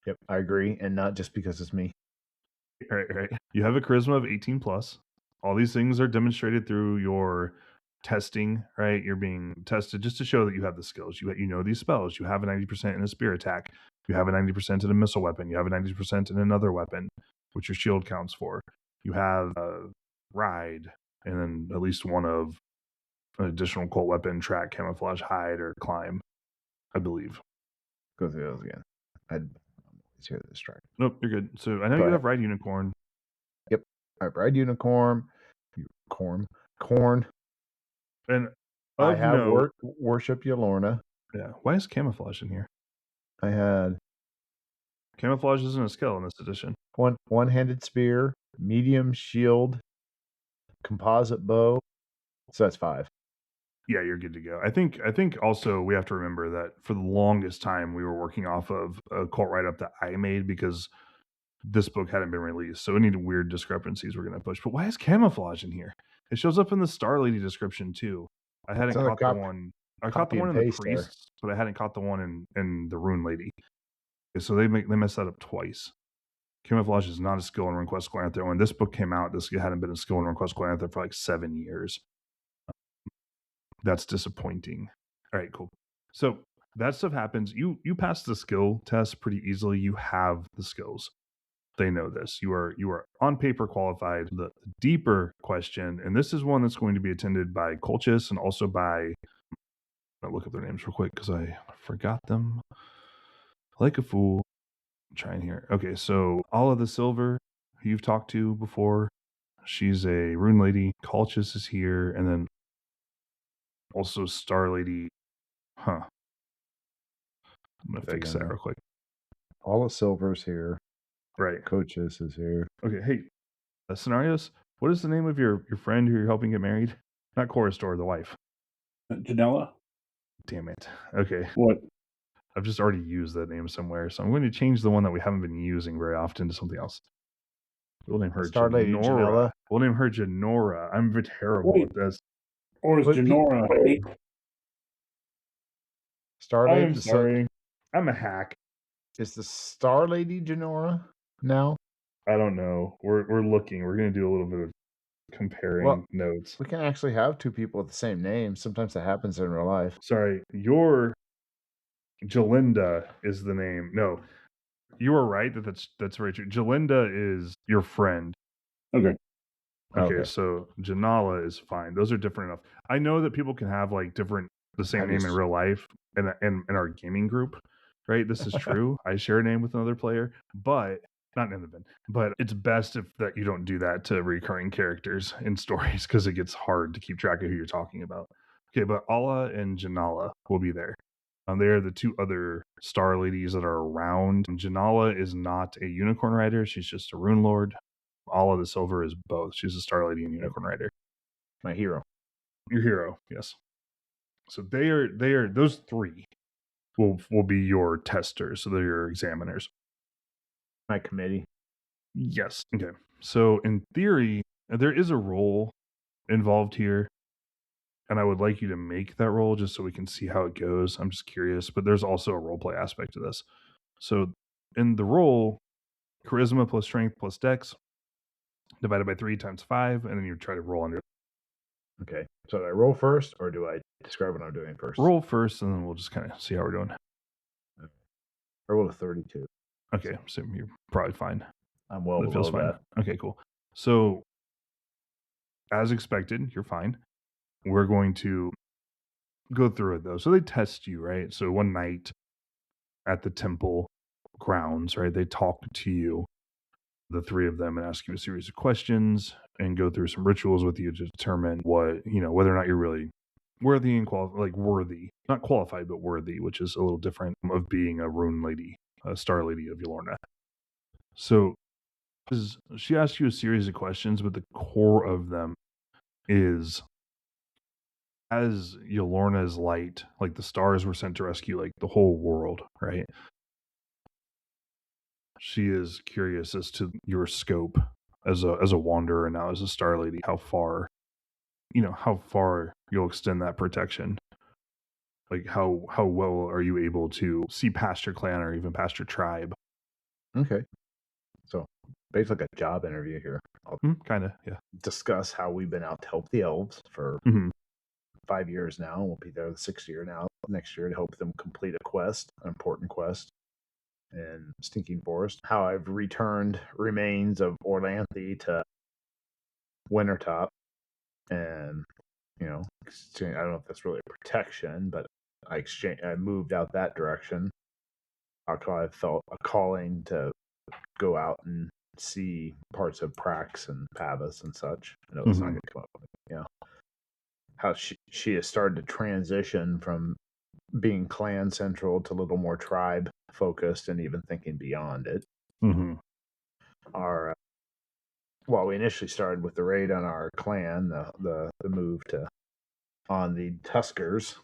S2: Yep, I agree, and not just because it's me.
S1: Right. You have a charisma of 18 plus. All these things are demonstrated through your testing, right? You're being tested just to show that you have the skills. You know these spells. You have a 90% in a spear attack. You have a 90% in a missile weapon. You have a 90% in another weapon, which your shield counts for. You have a ride, and then at least one of an additional cult weapon, track, camouflage, hide, or climb, I believe.
S2: Go through those again. I'd hear the distract.
S1: Nope, you're good. So I know you have ride unicorn.
S2: Yep, I have ride unicorn. Corn.
S1: And
S2: I have worship Yolorna.
S1: Yeah. Why is camouflage in here?
S2: I had
S1: camouflage isn't a skill in this edition.
S2: One-handed spear, medium shield, composite bow. So that's 5.
S1: Yeah, you're good to go. I think also we have to remember that for the longest time we were working off of a cult write-up that I made because this book hadn't been released. So any weird discrepancies we're going to push. But why is camouflage in here? It shows up in the Star Lady description too. I hadn't caught the one. I caught the one in the Priests, but I hadn't caught the one in the Rune Lady. So they mess that up twice. Camouflage is not a skill in Runequest Glantha. When this book came out, this hadn't been a skill in Runequest Glantha for like 7 years. That's disappointing. All right, cool. So that stuff happens. You pass the skill test pretty easily. You have the skills. They know this. You are on paper qualified. The deeper question, and this is one that's going to be attended by Colchis and also by, I'll look up their names real quick because I forgot them. Like a fool. I'm trying here. Okay, so Alla the Silver, who you've talked to before, she's a rune lady. Colchis is here, and then also Star Lady. Huh. I'm gonna fix that real quick.
S2: All of Silver's here.
S1: Right.
S2: Coaches is here.
S1: Okay, hey, Scenarios, what is the name of your friend who you're helping get married? Not Chorustor, the wife.
S3: Janella?
S1: Damn it. Okay.
S3: What?
S1: I've just already used that name somewhere, so I'm going to change the one that we haven't been using very often to something else. We'll name her
S2: Star Lady Janella.
S1: We'll name her Janora. I'm terrible at this.
S3: Or is Janora?
S2: Star Lady.
S1: I'm sorry. I'm a hack.
S2: Is the Star Lady Janora now?
S1: I don't know. We're looking. We're going to do a little bit of comparing notes.
S2: We can actually have two people with the same name. Sometimes that happens in real life.
S1: Sorry, your Jalinda is the name. No, you were right that's very true. Jalinda is your friend.
S3: Okay.
S1: Okay, so Janala is fine. Those are different enough. I know that people can have like the same name in real life in our gaming group, right? This is true. I share a name with another player, but not Nineveh. But it's best that you don't do that to recurring characters in stories because it gets hard to keep track of who you're talking about. Okay, but Alla and Janala will be there. They are the two other star ladies that are around. Janala is not a unicorn rider. She's just a rune lord. Alla the Silver is both. She's a star lady and unicorn rider.
S2: My hero.
S1: Your hero, yes. So they are those three will be your testers. So they're your examiners.
S2: My committee.
S1: Yes. Okay. So in theory, there is a role involved here. And I would like you to make that roll just so we can see how it goes. I'm just curious, but there's also a role play aspect to this. So in the roll, charisma plus strength plus dex divided by 3 times 5, and then you try to roll under.
S2: Okay. So do I roll first, or do I describe what I'm doing first?
S1: Roll first, and then we'll just kind of see how we're doing.
S2: I rolled a 32.
S1: Okay, so you're probably fine.
S2: I'm well below that.
S1: Okay, cool. So as expected, you're fine. We're going to go through it though. So they test you, right? So one night at the temple grounds, right? They talk to you, the three of them, and ask you a series of questions and go through some rituals with you to determine whether or not you're really worthy and worthy, not qualified, but worthy, which is a little different of being a rune lady, a star lady of Yolorna. So she asks you a series of questions, but the core of them is, as Yolorna's light, like the stars were sent to rescue like the whole world, right? She is curious as to your scope as a wanderer and now as a star lady, how far you'll extend that protection. Like how well are you able to see past your clan or even past your tribe?
S2: Okay. So basically a job interview here. I'll
S1: kind of, yeah.
S2: discuss how we've been out to help the elves for 5 years now. We'll be there the 6th year now, next year, to help them complete a quest, an important quest in Stinking Forest. How I've returned remains of Orlanthe to Wintertop, and I don't know if that's really a protection, but I moved out that direction. I felt a calling to go out and see parts of Prax and Pavis and such. I know it's not going to come up with it, how she has started to transition from being clan central to a little more tribe focused and even thinking beyond it. While we initially started with the raid on our clan, the move on the Tuskers,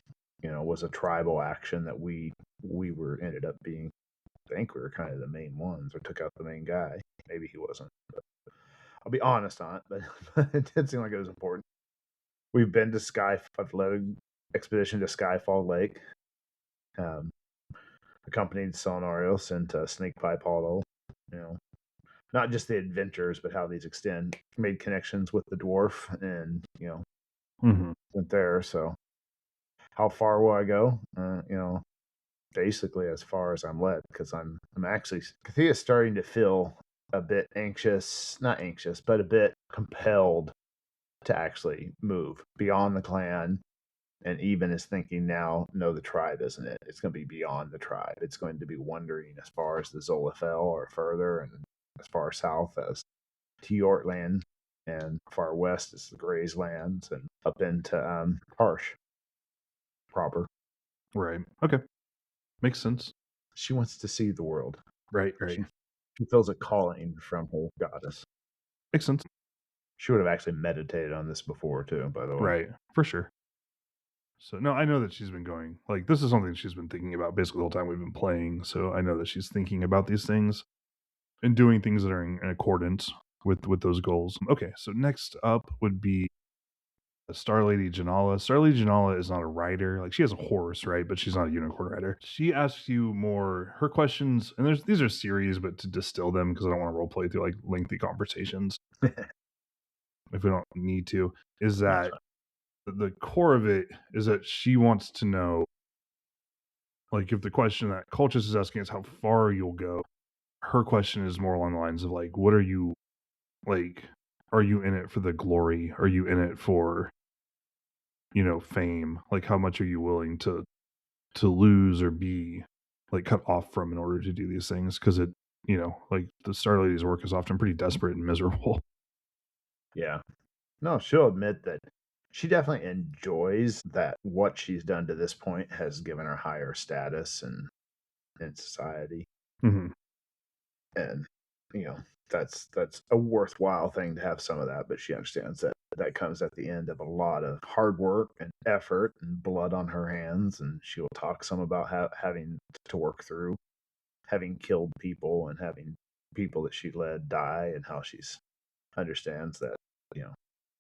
S2: was a tribal action that we ended up being. I think we were kind of the main ones, or took out the main guy. Maybe he wasn't, but I'll be honest on it. But it did seem like it was important. We've been to I've led an expedition to Skyfall Lake. accompanied Sonarios into Snake Pipe Hollow. Not just the adventures, but how these extend. Made connections with the dwarf, and went there. So, how far will I go? Basically as far as I'm led, because I'm actually Kathia is starting to feel a bit anxious, not anxious, but a bit compelled to actually move beyond the clan. And even is thinking now, no, the tribe isn't it. It's going to be beyond the tribe. It's going to be wandering as far as the Zolafel or further, and as far south as Tiortland, and far west is the Gray's Lands, and up into Harsh proper.
S1: Right. Okay. Makes sense.
S2: She wants to see the world.
S1: Right.
S2: She feels a calling from her goddess.
S1: Makes sense.
S2: She would have actually meditated on this before too, by the way.
S1: Right. For sure. So, no, I know that she's been going, like, this is something she's been thinking about basically the whole time we've been playing. So I know that she's thinking about these things and doing things that are in accordance with those goals. Okay, so next up would be Star Lady Janala. Star Lady Janala is not a rider. Like, she has a horse, right? But she's not a unicorn rider. She asks you more, her questions, and these are series, but to distill them, because I don't want to role play through like lengthy conversations if we don't need to, is that the core of it is that she wants to know, like, if the question that Cultist is asking is how far you'll go, her question is more along the lines of, like, what are you, like, are you in it for the glory? Are you in it for, fame? Like, how much are you willing to lose or be, like, cut off from in order to do these things? Because it, like, the Star Lady's work is often pretty desperate and miserable.
S2: Yeah. No, she'll admit that she definitely enjoys that what she's done to this point has given her higher status in society.
S1: Mm-hmm.
S2: And, that's a worthwhile thing to have some of that, but she understands that comes at the end of a lot of hard work and effort and blood on her hands. And she will talk some about having to work through having killed people and having people that she led die, and how she's understands that,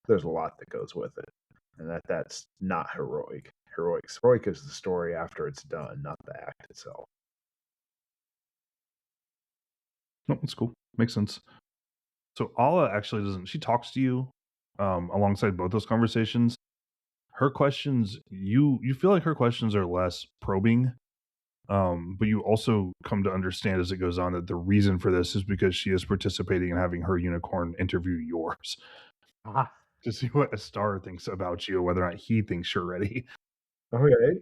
S2: there's a lot that goes with it, and that's not heroic. Heroic is the story after it's done, not the act itself.
S1: No, that's cool. Makes sense. So Ala actually doesn't, she talks to you alongside both those conversations. Her questions, you feel like her questions are less probing, but you also come to understand as it goes on that the reason for this is because she is participating in having her unicorn interview yours to see what Astar thinks about you, whether or not he thinks you're ready.
S2: Okay.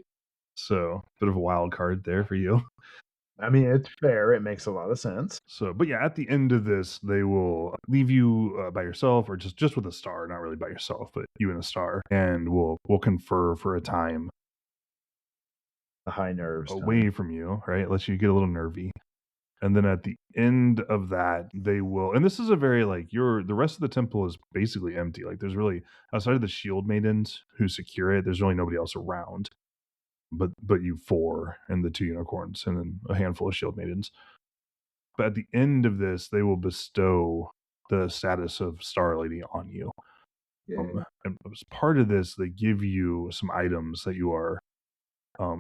S1: So, bit of a wild card there for you.
S2: I mean, it's fair. It makes a lot of sense.
S1: So, but yeah, at the end of this, they will leave you by yourself, or just with Astar, not really by yourself, but you and Astar, and we'll confer for a time.
S2: The high nerves
S1: away from you, right? Lets you get a little nervy. And then at the end of that, they will, and this is a very, like, the rest of the temple is basically empty. Like, there's really, outside of the shield maidens who secure it, there's really nobody else around. But you four and the two unicorns, and then a handful of shield maidens. But at the end of this, they will bestow the status of Star Lady on you. And as part of this, they give you some items that you are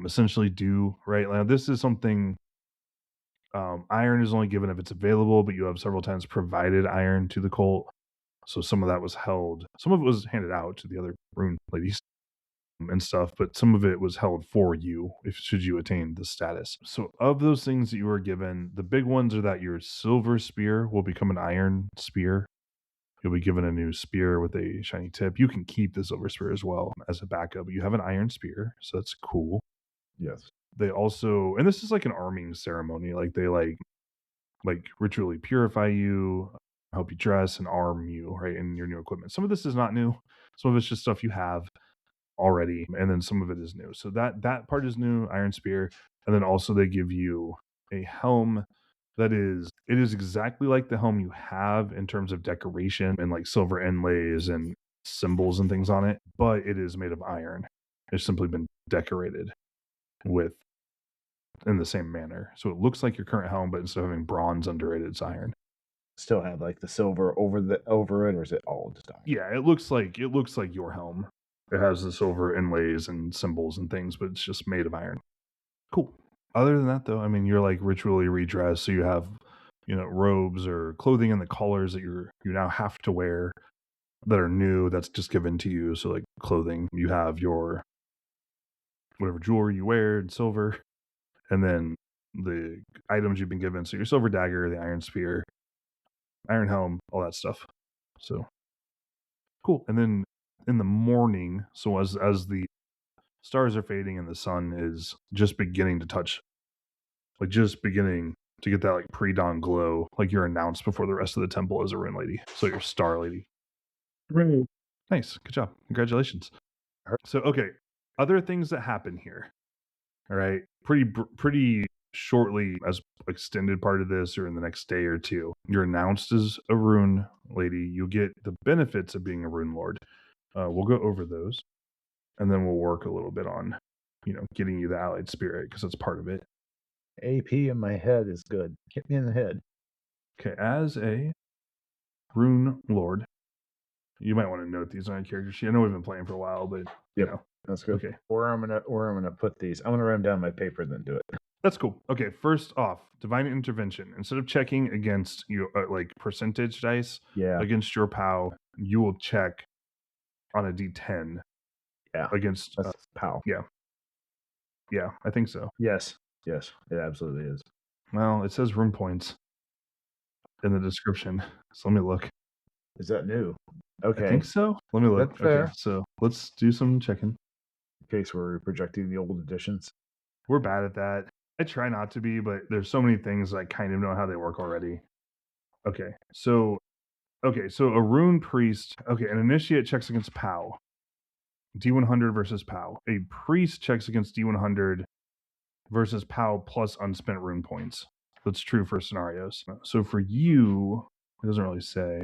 S1: essentially due, right? Now, this is something, iron is only given if it's available, but you have several times provided iron to the cult. So some of that was held. Some of it was handed out to the other rune ladies and stuff, but some of it was held for you should you attain the status. So of those things that you were given, the big ones are that your silver spear will become an iron spear. You'll be given a new spear with a shiny tip. You can keep the silver spear as well as a backup, but you have an iron spear, so that's cool.
S2: Yes.
S1: They also, and this is like an arming ceremony, like they like ritually purify you, help you dress, and arm you, right, in your new equipment. Some of this is not new. Some of it's just stuff you have already, and then some of it is new. So that part is new, iron spear. And then also they give you a helm that is exactly like the helm you have in terms of decoration and like silver inlays and symbols and things on it, but it is made of iron. It's simply been decorated with in the same manner. So it looks like your current helm, but instead of having bronze under it, it's iron.
S2: Still have like the silver over it, or is it all just iron?
S1: Yeah, it looks like your helm. It has the silver inlays and symbols and things, but it's just made of iron. Cool. Other than that, though, I mean, you're like ritually redressed, so you have, robes or clothing in the colors that you now have to wear that are new. That's just given to you. So like clothing, you have your whatever jewelry you wear in silver, and then the items you've been given. So your silver dagger, the iron spear, iron helm, all that stuff. So cool. And then in the morning, so as the stars are fading and the sun is just beginning to touch, like just beginning to get that like pre-dawn glow, like you're announced before the rest of the temple as a rune lady. So you're star lady.
S3: Hooray.
S1: Nice, good job, congratulations. So okay, other things that happen here. All right, pretty shortly, as extended part of this, or in the next day or two, you're announced as a rune lady. You get the benefits of being a rune lord. We'll go over those, and then we'll work a little bit on, getting you the allied spirit because that's part of it.
S2: AP in my head is good. Hit me in the head.
S1: Okay, as a rune lord, you might want to note these on your character sheet. I know we've been playing for a while, but
S2: that's good.
S1: Okay.
S2: Where I'm gonna put these. I'm gonna write them down on my paper and then do it.
S1: That's cool. Okay, first off, divine intervention. Instead of checking against your like percentage dice against your POW, you will check on a D10.
S2: Yeah,
S1: against
S2: that's POW.
S1: Yeah, I think so.
S2: Yes, it absolutely is.
S1: Well, it says rune points in the description, so let me look.
S2: Is that new? Okay,
S1: I think so. Let me look.
S2: That's fair.
S1: Okay, so let's do some checking.
S2: In case we're projecting the old editions.
S1: We're bad at that. I try not to be, but there's so many things I kind of know how they work already. Okay, so a rune priest. Okay, an initiate checks against POW. D100 versus POW. A priest checks against D100 versus POW plus unspent rune points. That's true for scenarios. So for you, it doesn't really say.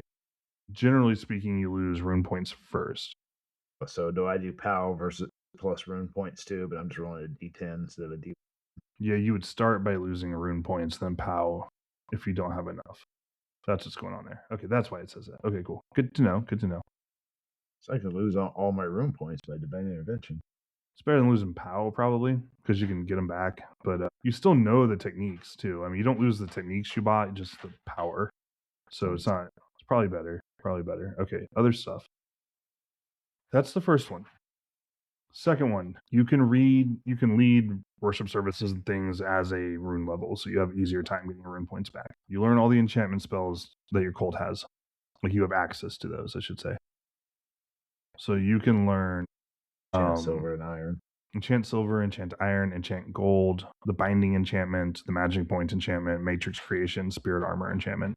S1: Generally speaking, you lose rune points first.
S2: So do I do POW versus plus rune points too? But I'm just rolling a D10 instead of a D.
S1: Yeah, you would start by losing rune points, then POW if you don't have enough. That's what's going on there. Okay, that's why it says that. Okay, cool. Good to know.
S2: So I could lose all my rune points by divine intervention.
S1: It's better than losing POW probably because you can get them back, but you still know the techniques too. I mean, you don't lose the techniques you bought, just the power. So it's probably better. Okay, other stuff. That's the first one. Second one, you can lead worship services and things as a rune level, so you have easier time getting rune points back. You learn all the enchantment spells that your cult has. Like you have access to those, I should say. So you can learn
S2: enchant silver and iron.
S1: Enchant silver, enchant iron, enchant gold, the binding enchantment, the magic point enchantment, matrix creation, spirit armor enchantment,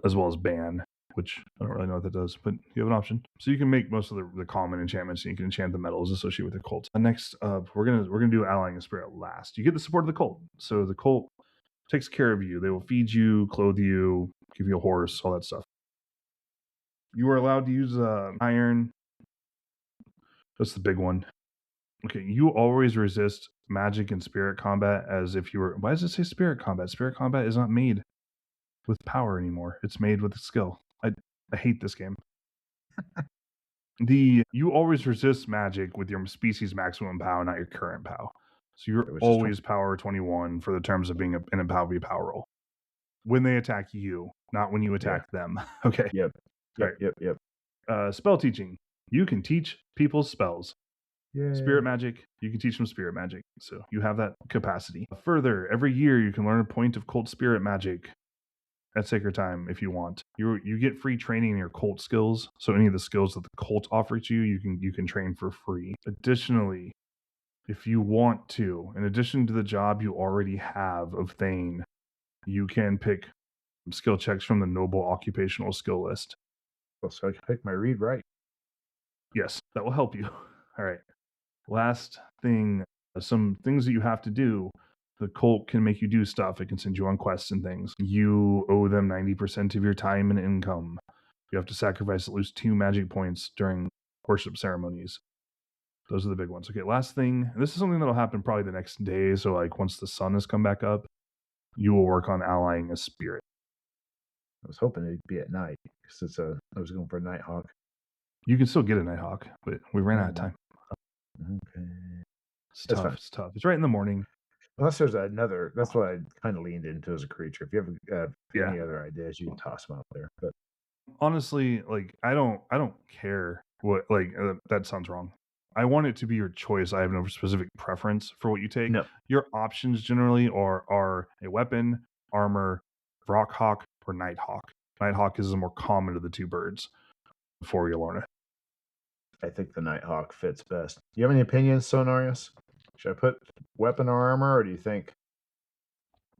S1: as well as ban, which I don't really know what that does, but you have an option. So you can make most of the common enchantments, and you can enchant the metals associated with the cult. Next up, we're gonna do allying a spirit last. You get the support of the cult, so the cult takes care of you. They will feed you, clothe you, give you a horse, all that stuff. You are allowed to use iron. That's the big one. Okay, you always resist magic and spirit combat as if you were. Why does it say spirit combat? Spirit combat is not made with power anymore. It's made with skill. I hate this game. You always resist magic with your species maximum POW, not your current POW. So you're always power 21 for the terms of being in a POW v POW roll. When they attack you, not when you attack them. Okay.
S2: Yep.
S1: Spell teaching. You can teach people spells.
S2: Yay.
S1: Spirit magic, you can teach them spirit magic. So you have that capacity. Further, every year you can learn a point of cult spirit magic at Sacred Time if you want. You get free training in your cult skills. So any of the skills that the cult offers you, you can train for free. Additionally, if you want to, in addition to the job you already have of Thane, you can pick skill checks from the Noble Occupational Skill list.
S2: So I can pick my read right.
S1: Yes, that will help you. All right. Last thing, some things that you have to do. The cult can make you do stuff. It can send you on quests and things. You owe them 90% of your time and income. You have to sacrifice at least 2 magic points during worship ceremonies. Those are the big ones. Okay, last thing. This is something that'll happen probably the next day. So like once the sun has come back up, you will work on allying a spirit.
S2: I was hoping it'd be at night because I was going for a Nighthawk.
S1: You can still get a Nighthawk, but we ran out of time.
S2: Okay.
S1: It's tough. It's right in the morning.
S2: Unless there's another, that's what I kind of leaned into as a creature. If you have
S1: Yeah.
S2: any other ideas, you can toss them out there. But
S1: Honestly, like I don't care what that sounds wrong. I want it to be your choice. I have no specific preference for what you take.
S2: No.
S1: Your options generally are a weapon, armor, Rockhawk, or Nighthawk. Nighthawk is the more common of the two birds for Yolorna.
S2: I think the Nighthawk fits best. Do you have any opinions, Sonarius? Should I put weapon or armor, or do you think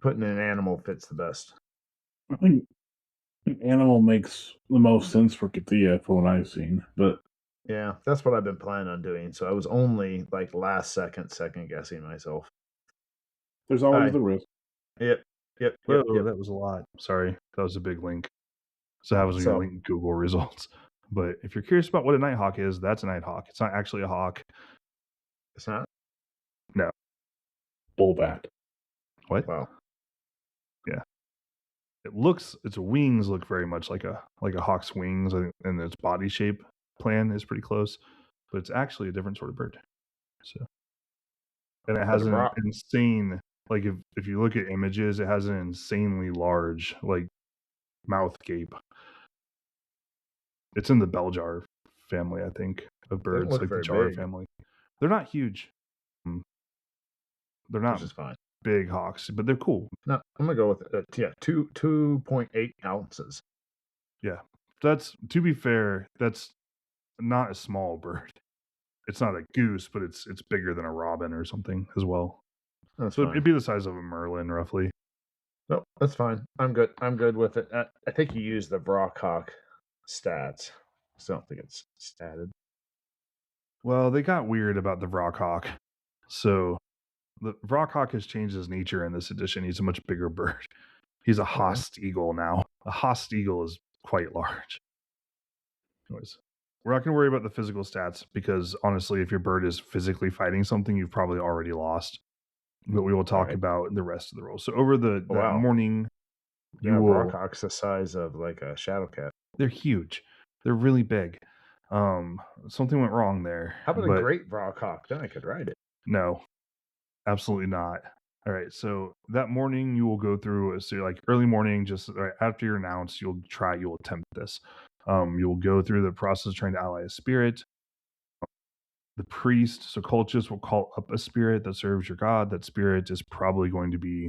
S2: putting an animal fits the best?
S3: I think an animal makes the most sense for Katia for what I've seen, but
S2: Yeah, that's what I've been planning on doing. So I was only like last second guessing myself.
S3: there's always
S2: Hi.
S3: the risk.
S2: Yep.
S1: Whoa, that was a lot. Sorry, that was a big link. So that was when you link Google results. But if you're curious about what a Nighthawk is, that's a Nighthawk. It's not actually a hawk.
S2: It's not?
S1: No.
S3: Bullbat.
S1: What?
S2: Wow.
S1: Yeah. Its wings look very much like a hawk's wings, and its body shape plan is pretty close, but it's actually a different sort of bird. So, and it has an insane, like if you look at images, it has an insanely large like mouth gape. It's in the bell jar family, I think, of birds, like the jar family. They're not huge. They're not
S2: fine.
S1: Big hawks, but they're cool.
S2: No, I'm gonna go with it. 2.8 ounces.
S1: Yeah, that's, to be fair, that's not a small bird. It's not a goose, but it's bigger than a robin or something as well.
S2: That's
S1: so
S2: fine.
S1: It'd be the size of a merlin, roughly.
S2: No, that's fine. I'm good. I'm good with it. I think you used the Rockhawk stats. So I don't think it's statted.
S1: Well, they got weird about the Rockhawk. So the Rockhawk has changed his nature in this edition. He's a much bigger bird. He's a Haast eagle now. A Haast eagle is quite large. Anyways, we're not going to worry about the physical stats because honestly, if your bird is physically fighting something, you've probably already lost. But we will talk about the rest of the rolls. So over that morning,
S2: Rockhawk's the size of like a shadow cat.
S1: They're huge. They're really big. Something went wrong there.
S2: How about a great Rockhawk? Then I could ride it.
S1: No, absolutely not. All right, so that morning you will go through, so like early morning, just right after you're announced, you'll attempt this. You'll go through the process of trying to ally a spirit. The priest, so cultists will call up a spirit that serves your god. That spirit is probably going to be,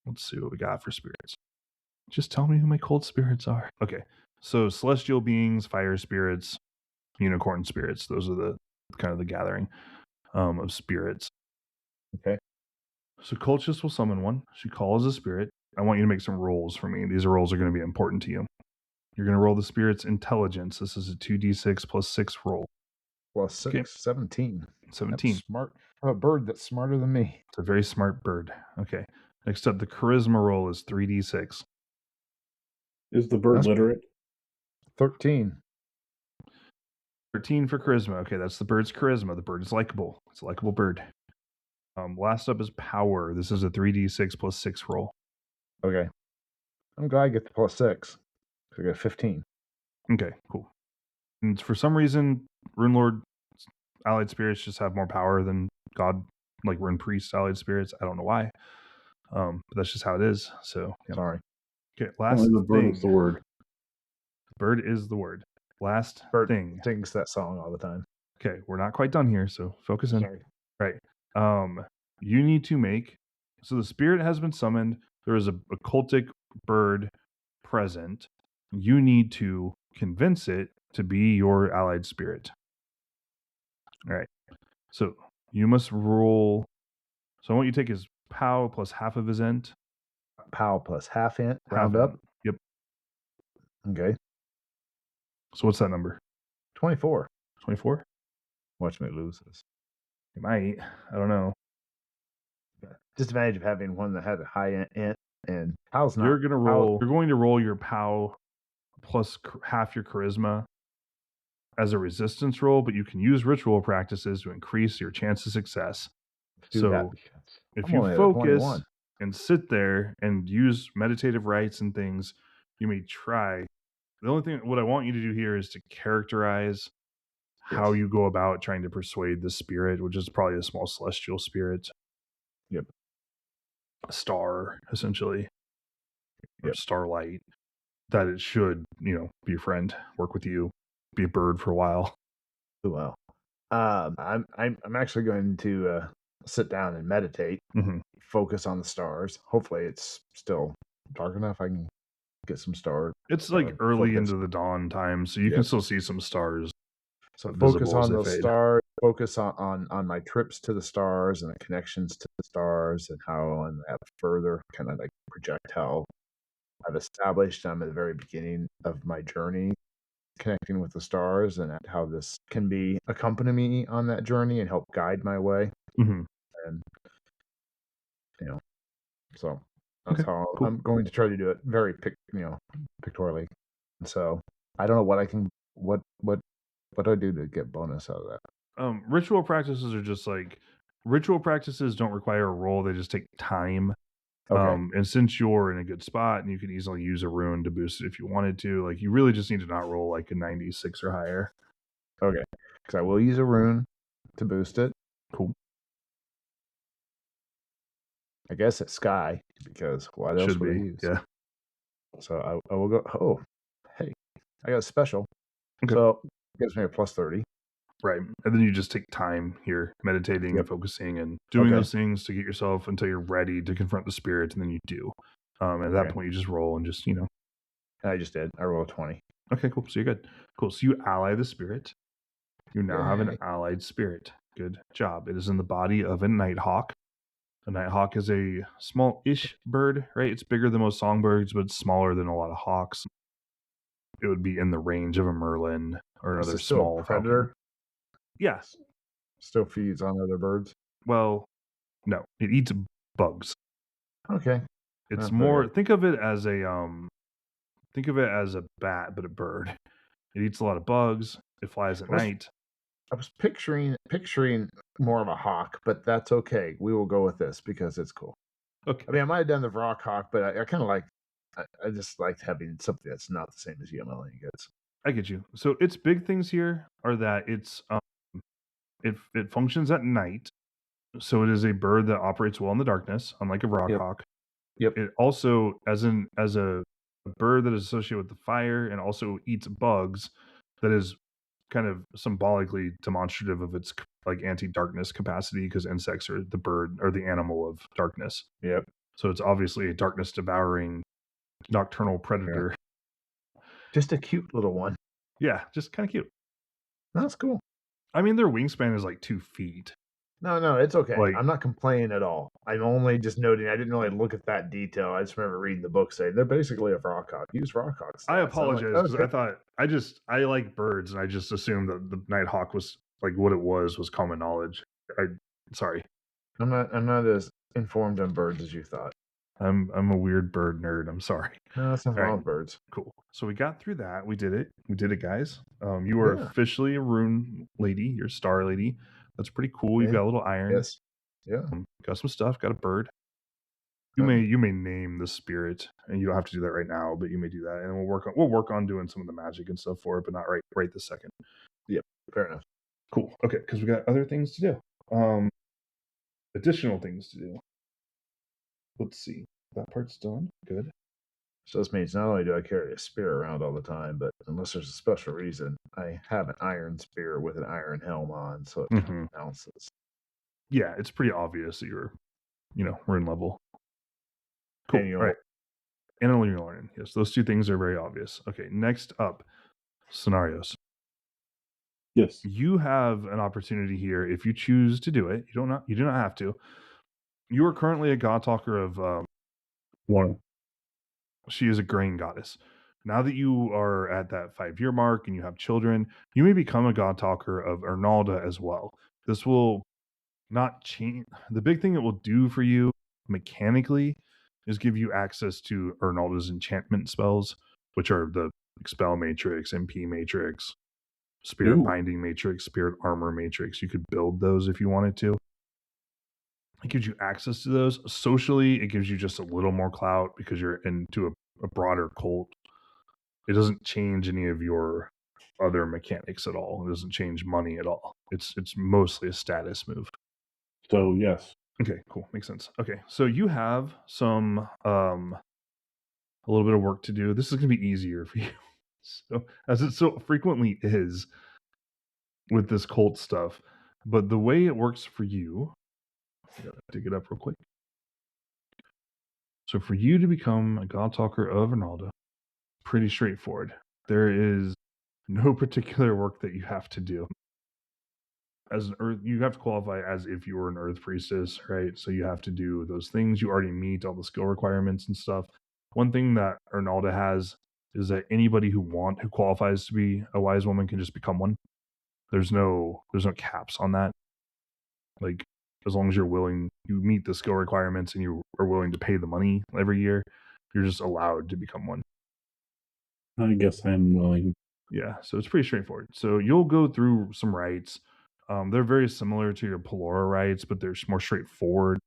S1: let's see what we got for spirits. Just tell me who my cold spirits are. Okay, so celestial beings, fire spirits, unicorn spirits. Those are the kind of the gathering of spirits.
S2: Okay.
S1: So cultist will summon one. She calls a spirit. I want you to make some rolls for me. These rolls are going to be important to you. You're going to roll the spirit's intelligence. This is a 2d6 plus 6 roll.
S2: Plus 6, okay. 17.
S1: 17.
S2: That's smart. A bird that's smarter than me.
S1: It's a very smart bird. Okay. Next up, the charisma roll is 3d6.
S3: Is the bird literate?
S2: 13.
S1: 13 for charisma. Okay, that's the bird's charisma. The bird is likable. It's a likable bird. Last up is power. This is a 3d6 plus 6 roll.
S2: Okay. I'm glad I get the plus 6. I got 15.
S1: Okay, cool. And for some reason, Rune Lord allied spirits just have more power than God, like Rune Priest allied spirits. I don't know why. But that's just how it is. So,
S2: yeah. Sorry.
S1: Okay, last
S3: the bird is the word.
S1: Bird is the word. Last
S2: bird
S1: thing.
S2: Sings that song all the time.
S1: Okay, we're not quite done here, so focus in.
S2: Sorry.
S1: Right. You need to make, so the spirit has been summoned. There is a cultic bird present. You need to convince it to be your allied spirit. All right. So you must roll. So I want you to take his POW plus half of his int.
S2: POW plus half int. Round up.
S1: Yep.
S2: Okay.
S1: So what's that number?
S2: 24.
S1: 24?
S2: Watch me lose this.
S1: You might. I don't know.
S2: Disadvantage of having one that has a high int and POW's not.
S1: You're going to roll your POW plus half your charisma as a resistance roll, but you can use ritual practices to increase your chance of success. So if you focus and sit there and use meditative rites and things, you may try. The only thing, what I want you to do here is to characterize how you go about trying to persuade the spirit, which is probably a small celestial spirit.
S2: Yep.
S1: star, essentially, or
S2: Yep.
S1: starlight, that it should, be your friend, work with you, be a bird for a while.
S2: Well, I'm actually going to sit down and meditate, focus on the stars. Hopefully, it's still dark enough. I can get some stars.
S1: It's like early
S2: focus.
S1: into the dawn time, so you can still see some stars.
S2: So focus
S1: visible as
S2: on
S1: they
S2: those
S1: fade.
S2: stars. Focus on my trips to the stars and the connections to the stars and how and have further kind of like project how I've established I'm at the very beginning of my journey connecting with the stars and how this can be accompany me on that journey and help guide my way.
S1: Mhm.
S2: And so that's
S1: Okay,
S2: how
S1: cool.
S2: I'm going to try to do it very pictorially. So I don't know what I can what do I do to get bonus out of that?
S1: Ritual practices are just like ritual practices don't require a roll; they just take time.
S2: Okay.
S1: And since you're in a good spot and you can easily use a rune to boost it if you wanted to, like you really just need to not roll like a 96 or higher.
S2: Okay. Because I will use a rune to boost it.
S1: Cool.
S2: I guess it's sky because what else
S1: Should
S2: would I
S1: be,
S2: use?
S1: yeah.
S2: So I will go. Oh, hey, I got a special.
S1: Okay.
S2: So it gives me a plus 30.
S1: Right. And then you just take time here, meditating and focusing and doing
S2: Okay.
S1: those things to get yourself until you're ready to confront the spirit, and then you do. At that point, you just roll and just,
S2: And I just did. I rolled a 20.
S1: Okay, cool. So you're good. Cool. So you ally the spirit. You now have an
S2: Yay.
S1: allied spirit. Good job. It is in the body of a nighthawk. A nighthawk is a small-ish bird, right? It's bigger than most songbirds, but it's smaller than a lot of hawks. It would be in the range of a merlin or another
S2: Is it still
S1: small
S2: a predator?
S1: falcon. Yes.
S2: Still feeds on other birds?
S1: Well, no. It eats bugs.
S2: Okay.
S1: It's
S2: Very
S1: more.
S2: good.
S1: Think of it as a bat, but a bird. It eats a lot of bugs. It flies at night.
S2: I was picturing more of a hawk, but that's okay. We will go with this because it's cool.
S1: Okay.
S2: I mean, I might have done the rock hawk, but I kind of like. I just liked having something that's not the same as UML gets.
S1: I get you. So its big things here are that it's it functions at night, so it is a bird that operates well in the darkness, unlike a rock hawk.
S2: Yep.
S1: It also, as a bird that is associated with the fire and also eats bugs, that is kind of symbolically demonstrative of its like anti-darkness capacity, because insects are the bird or the animal of darkness.
S2: Yep.
S1: So it's obviously a darkness devouring nocturnal predator.
S2: Just a cute little one.
S1: Yeah, just kind of cute.
S2: That's cool.
S1: I mean, their wingspan is like 2 feet.
S2: No, it's okay.
S1: Like,
S2: I'm not complaining at all. I'm only just noting. I didn't really look at that detail. I just remember reading the book saying they're basically a rock hawk. Use rock hawks.
S1: I apologize because I thought I like birds and I just assumed that the nighthawk was like what it was common knowledge. Sorry.
S2: I'm not as informed on birds as you thought.
S1: I'm a weird bird nerd. I'm sorry.
S2: No, that's not wrong with birds.
S1: Cool. So we got through that. We did it, guys. You are officially a rune lady. You're a star lady. That's pretty cool. You've got a little iron.
S2: Yes. Yeah.
S1: Got some stuff. Got a bird. You may name the spirit, and you don't have to do that right now, but you may do that, and we'll work on doing some of the magic and stuff for it, but not right this second.
S2: Yep. Fair enough.
S1: Cool. Okay, because we got other things to do. Additional things to do. Let's see. That part's done. Good.
S2: So this means not only do I carry a spear around all the time, but unless there's a special reason, I have an iron spear with an iron helm on, so it bounces.
S1: Yeah, it's pretty obvious that you're rune level. Cool.
S2: And
S1: all right. And you're learning. Yes, those two things are very obvious. Okay, next up, scenarios.
S3: Yes.
S1: You have an opportunity here if you choose to do it. You do not have to. You are currently a god talker of one. She is a grain goddess. Now that you are at that 5-year mark and you have children, you may become a god talker of Ernalda as well. This will not change. The big thing it will do for you mechanically is give you access to Ernalda's enchantment spells, which are the Expel Matrix, MP Matrix, Spirit Binding Matrix, Spirit Armor Matrix. You could build those if you wanted to. It gives you access to those. Socially, it gives you just a little more clout because you're into a broader cult. It doesn't change any of your other mechanics at all. It doesn't change money at all. It's mostly a status move.
S3: So yes,
S1: Okay, cool. Makes sense. Okay, so you have some a little bit of work to do. This is going to be easier for you. So, as it so frequently is with this cult stuff, but the way it works for you, I gotta dig it up real quick. So, for you to become a God Talker of Ronaldo, pretty straightforward. There is no particular work that you have to do. As an earth, you have to qualify as if you were an earth priestess, right? So you have to do those things. You already meet all the skill requirements and stuff. One thing that Arnalda has is that anybody who qualifies to be a wise woman can just become one. There's no caps on that. Like, as long as you're willing, you meet the skill requirements and you are willing to pay the money every year, you're just allowed to become one.
S3: I guess I'm willing.
S1: Yeah, so it's pretty straightforward. So you'll go through some rites. They're very similar to your Pelora rites, but they're more straightforward.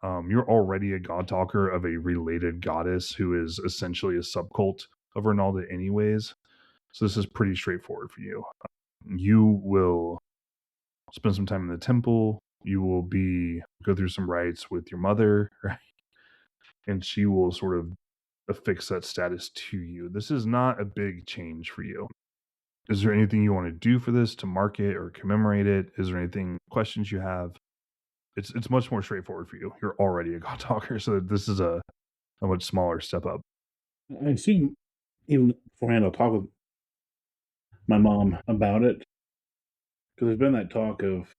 S1: You're already a god talker of a related goddess who is essentially a subcult of Ronaldo anyways. So this is pretty straightforward for you. You will spend some time in the temple. You will go through some rites with your mother, right? And she will sort of affix that status to you. This is not a big change for you. Is there anything you want to do for this to mark it or commemorate it? Is there anything questions you have? It's much more straightforward for you. You're already a god talker, so this is a much smaller step up.
S3: I've seen, even beforehand, I'll talk with my mom about it. Because there's been that talk of,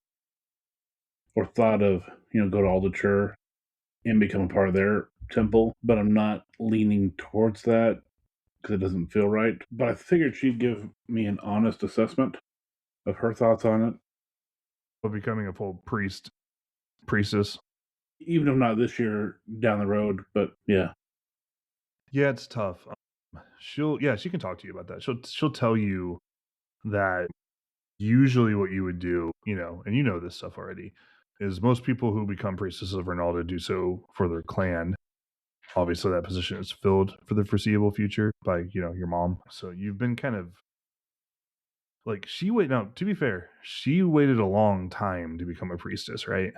S3: or thought of, go to Alderchur and become a part of their temple. But I'm not leaning towards that because it doesn't feel right. But I figured she'd give me an honest assessment of her thoughts on it.
S1: But becoming a full priestess.
S3: Even if not this year, down the road, but yeah.
S1: Yeah, it's tough. She can talk to you about that. She'll tell you that usually what you would do, and you know this stuff already, is most people who become priestesses of Ronaldo do so for their clan. Obviously, that position is filled for the foreseeable future by, your mom. So you've been kind of like to be fair, she waited a long time to become a priestess, right?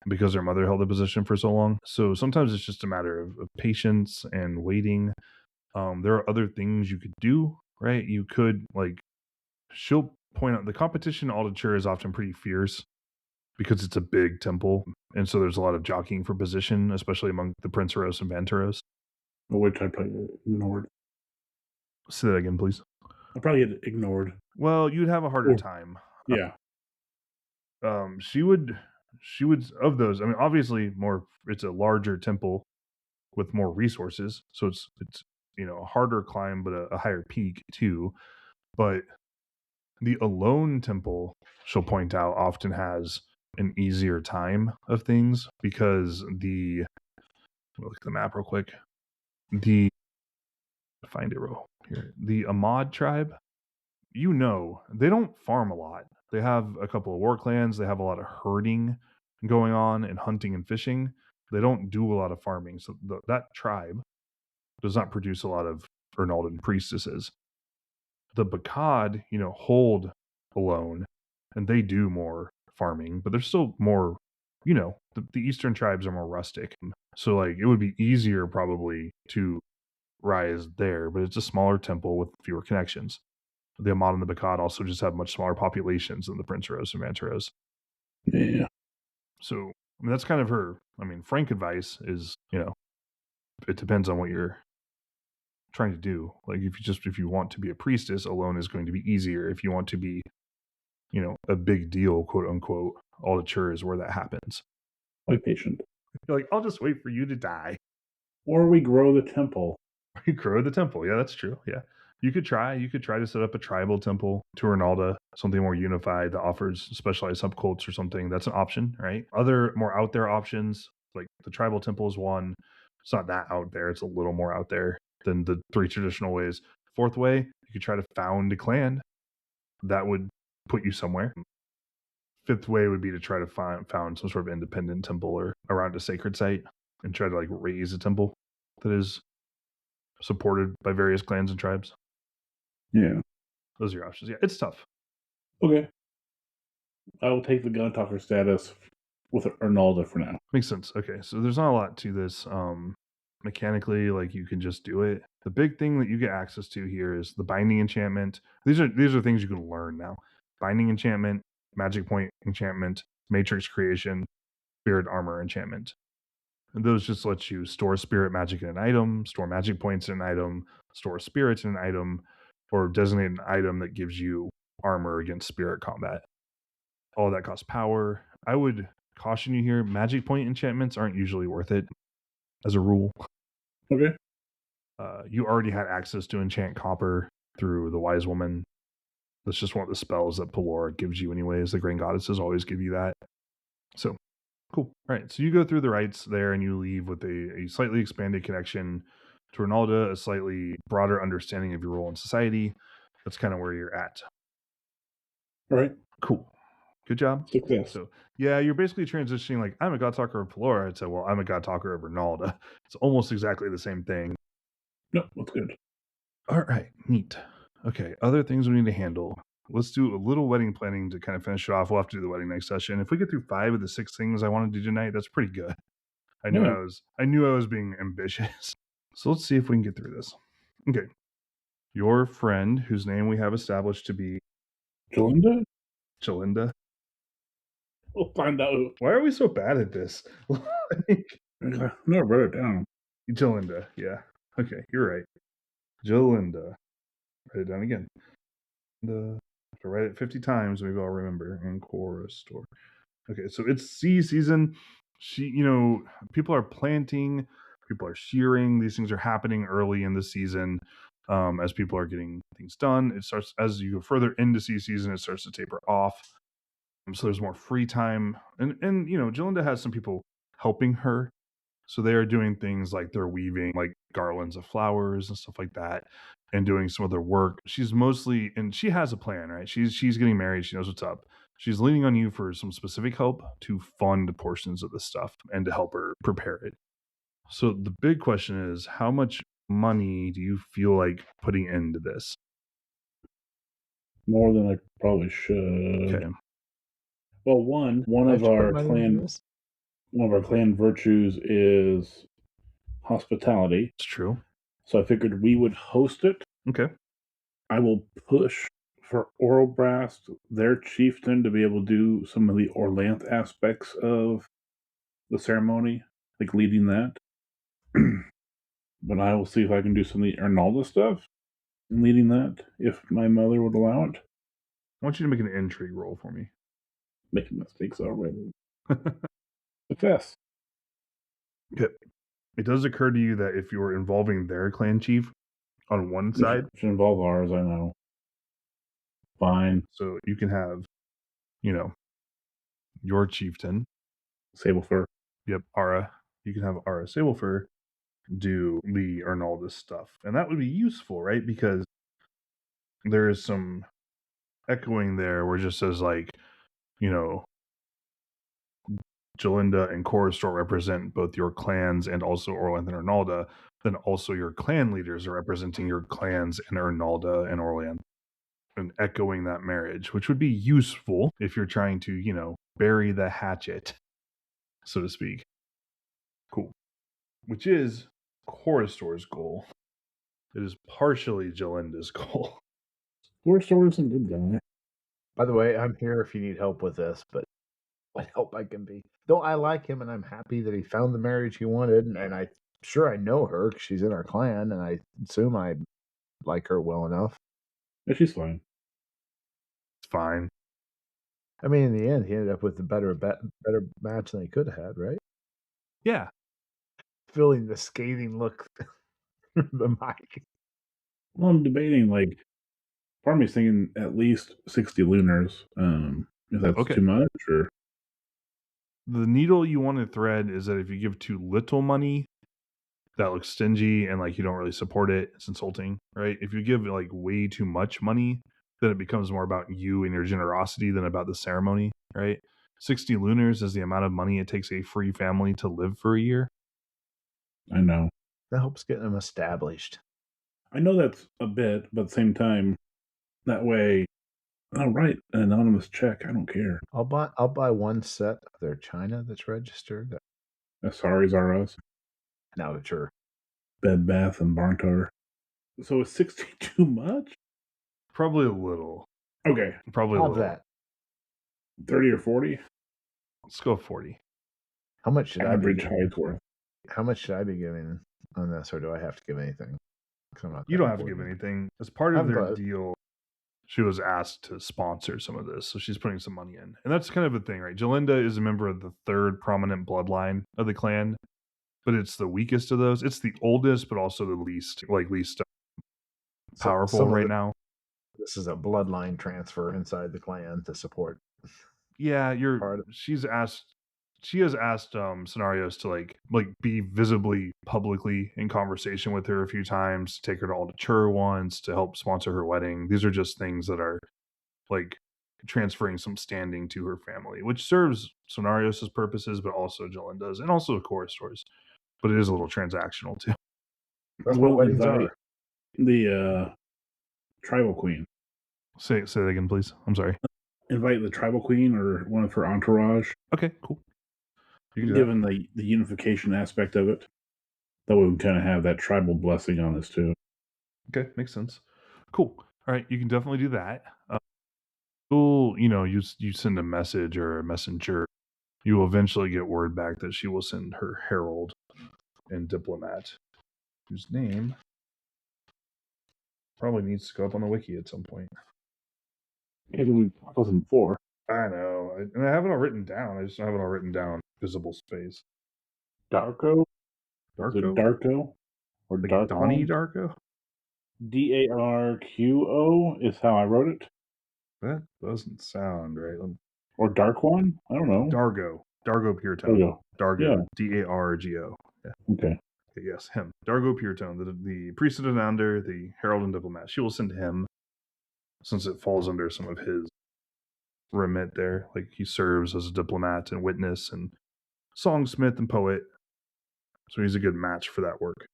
S1: Because her mother held the position for so long. So sometimes it's just a matter of patience and waiting. There are other things you could do, right? You could she'll point out the competition Aldature is often pretty fierce because it's a big temple, and so there's a lot of jockeying for position, especially among the Princeros and Vanteros.
S3: Which I probably ignored.
S1: Say that again, please.
S3: I probably had ignored.
S1: Well, you'd have a harder time.
S3: Yeah.
S1: She would of those. I mean, obviously, it's a larger temple with more resources, so it's a harder climb, but a higher peak too. But the Alone Temple, she'll point out, often has an easier time of things because let me look at the map real quick. Find it real here. The Ahmad tribe, they don't farm a lot. They have a couple of war clans. They have a lot of herding going on and hunting and fishing. They don't do a lot of farming. So that tribe does not produce a lot of Ernaldan priestesses. The Bakad, hold Alone, and they do more farming, but they're still more, the Eastern tribes are more rustic. So it would be easier probably to rise there, but it's a smaller temple with fewer connections. The Ahmad and the Bakad also just have much smaller populations than the Princeros and Vanteros.
S3: Yeah.
S1: So that's kind of her. Frank advice is, it depends on what you're trying to do. If you want to be a priestess, Alone is going to be easier. If you want to be, a big deal, quote unquote, Aldature is where that happens.
S3: Wait patient.
S1: You're I'll just wait for you to die.
S3: Or we grow the temple.
S1: You grow the temple. Yeah, that's true. Yeah. You could try to set up a tribal temple to Ronalda, something more unified that offers specialized subcults or something. That's an option, right? Other more out there options, like the tribal temple is one. It's not that out there. It's a little more out there than the three traditional ways. Fourth way, you could try to found a clan. That would put you somewhere. Fifth way would be to try to found some sort of independent temple or around a sacred site and try to raise a temple that is supported by various clans and tribes.
S3: Yeah.
S1: Those are your options. Yeah, it's tough.
S3: Okay. I will take the gun talker status with Arnaldo for now.
S1: Makes sense. Okay, so there's not a lot to this. Mechanically, like you can just do it. The big thing that you get access to here is the binding enchantment. These are things you can learn now. Binding enchantment, magic point enchantment, matrix creation, spirit armor enchantment. And those just let you store spirit magic in an item, store magic points in an item, store spirits in an item, or designate an item that gives you armor against spirit combat. All that costs power. I would caution you here, magic point enchantments aren't usually worth it as a rule.
S3: Okay.
S1: You already had access to enchant copper through the wise woman. That's just one of the spells that Pelor gives you anyways. The Grand Goddesses always give you that. So, cool. All right, so you go through the rites there and you leave with a slightly expanded connection to Ronaldo, a slightly broader understanding of your role in society. That's kind of where you're at.
S3: All right.
S1: Cool. Good job.
S3: Success.
S1: So, yeah, you're basically transitioning like, I'm a God Talker of Pelor. I'd say, well, I'm a God Talker of Ronaldo. It's almost exactly the same thing.
S3: No, that's good.
S1: All right, neat. Okay, other things we need to handle. Let's do a little wedding planning to kind of finish it off. We'll have to do the wedding next session. If we get through 5 of the 6 things I want to do tonight, that's pretty good. I knew I was being ambitious. So let's see if we can get through this. Okay. Your friend, whose name we have established to be
S3: Jalinda?
S1: Jalinda.
S3: We'll find out.
S1: Why are we so bad at this?
S3: I never wrote it down.
S1: Jalinda, yeah. Okay, you're right. Jalinda. Write it down again. Have to write it 50 times, maybe I'll remember. And chorus store. Okay, so it's seed season. People are planting, people are shearing. These things are happening early in the season. As people are getting things done, it starts as you go further into seed season. It starts to taper off. So there's more free time, and Jalinda has some people helping her. So they are doing things like they're weaving like garlands of flowers and stuff like that, and doing some other work. She's mostly, and she has a plan, right? She's getting married. She knows what's up. She's leaning on you for some specific help to fund portions of this stuff and to help her prepare it. So the big question is, how much money do you feel like putting into this?
S3: More than I probably should.
S1: Okay.
S3: Well, one of our clan virtues is hospitality.
S1: It's true.
S3: So I figured we would host it.
S1: Okay.
S3: I will push for Orobrast, their chieftain, to be able to do some of the Orlanth aspects of the ceremony, like leading that. But I will see if I can do some of the Arnaldo stuff and leading that, if my mother would allow it.
S1: I want you to make an intrigue roll for me.
S3: Making mistakes already. Success.
S1: Okay. It does occur to you that if you're involving their clan chief on one side,
S3: it should involve ours, I know. Fine.
S1: So you can have, your chieftain.
S3: Sablefur.
S1: Yep, Ara. You can have Ara Sablefur do the Arnaldo stuff. And that would be useful, right? Because there is some echoing there where it just says like, Jalinda and Chorustor represent both your clans and also Orlanth and Arnaldo. Then also your clan leaders are representing your clans in Arnaldo and Orlanth. And echoing that marriage, which would be useful if you're trying to, bury the hatchet, so to speak. Cool. Which is Chorustor's goal. It is partially Jalinda's goal.
S3: Chorustor is a good guy.
S2: By the way, I'm here if you need help with this, but what help I can be. Though I like him and I'm happy that he found the marriage he wanted, and I'm sure I know her because she's in our clan, and I assume I like her well enough.
S3: Yeah, she's fine.
S1: It's fine.
S2: I mean, in the end, he ended up with a better match than he could have had, right?
S1: Yeah.
S2: Feeling the scathing look the mic.
S3: Well, I'm debating, like, part of me's thinking at least 60 lunars. If that's too much, or...
S1: The needle you want to thread is that if you give too little money, that looks stingy and like you don't really support it. It's insulting, right? If you give like way too much money, then it becomes more about you and your generosity than about the ceremony, right? 60 lunars is the amount of money it takes a free family to live for a year.
S3: I know.
S2: That helps get them established.
S3: I know that's a bit, but at the same time, that way I'll write an anonymous check. I don't care.
S2: I'll buy one set of their china that's registered.
S3: Sorry's R Us.
S2: Now that you're
S3: Bed Bath and Barntar. So is 60 too much?
S1: Probably a little.
S3: Okay.
S1: Probably a
S2: have
S1: little.
S2: that.
S3: 30 or 40?
S1: Let's go 40.
S2: How much should
S3: Average
S2: I be
S3: high's worth.
S2: How much should I be giving on this, or do I have to give anything?
S1: You don't have to give anything. As part of their deal, she was asked to sponsor some of this, so she's putting some money in. And that's kind of a thing, right? Jalinda is a member of the third prominent bloodline of the clan, but it's the weakest of those. It's the oldest, but also the least powerful right now.
S2: This is a bloodline transfer inside the clan to support.
S1: Yeah, she has asked scenarios to like be visibly publicly in conversation with her a few times, take her to Aldature once to help sponsor her wedding. These are just things that are like transferring some standing to her family, which serves Scenarios' purposes, but also Jalinda's, and also of course yours. But it is a little transactional too.
S2: That's what weddings are.
S3: The tribal queen.
S1: Say that again, please. I'm sorry.
S3: Invite the tribal queen or one of her entourage.
S1: Okay, cool.
S3: Given the unification aspect of it, that way we kind of have that tribal blessing on this too.
S1: Okay, makes sense. Cool. All right, you can definitely do that. You send a message or a messenger. You will eventually get word back that she will send her herald and diplomat, whose name probably needs to go up on the wiki at some point.
S3: Maybe we talked with him before.
S1: I know, and I have it all written down. I just don't have it all written down. Visible space.
S3: Darko?
S1: Darko?
S3: Is it Darko? Or
S1: like
S3: Darko?
S1: Donnie Darko?
S3: Darqo is how I wrote it.
S1: That doesn't sound right.
S3: Or Darkwan? I don't know.
S1: Dargo Puretone. Dargo.
S3: Yeah.
S1: Dargo. Yeah.
S3: Okay.
S1: Yes, him. Dargo Puretone, the priest of Denander, the herald and diplomat. She will send him, since it falls under some of his remit there. Like he serves as a diplomat and witness and songsmith and poet. So he's a good match for that work.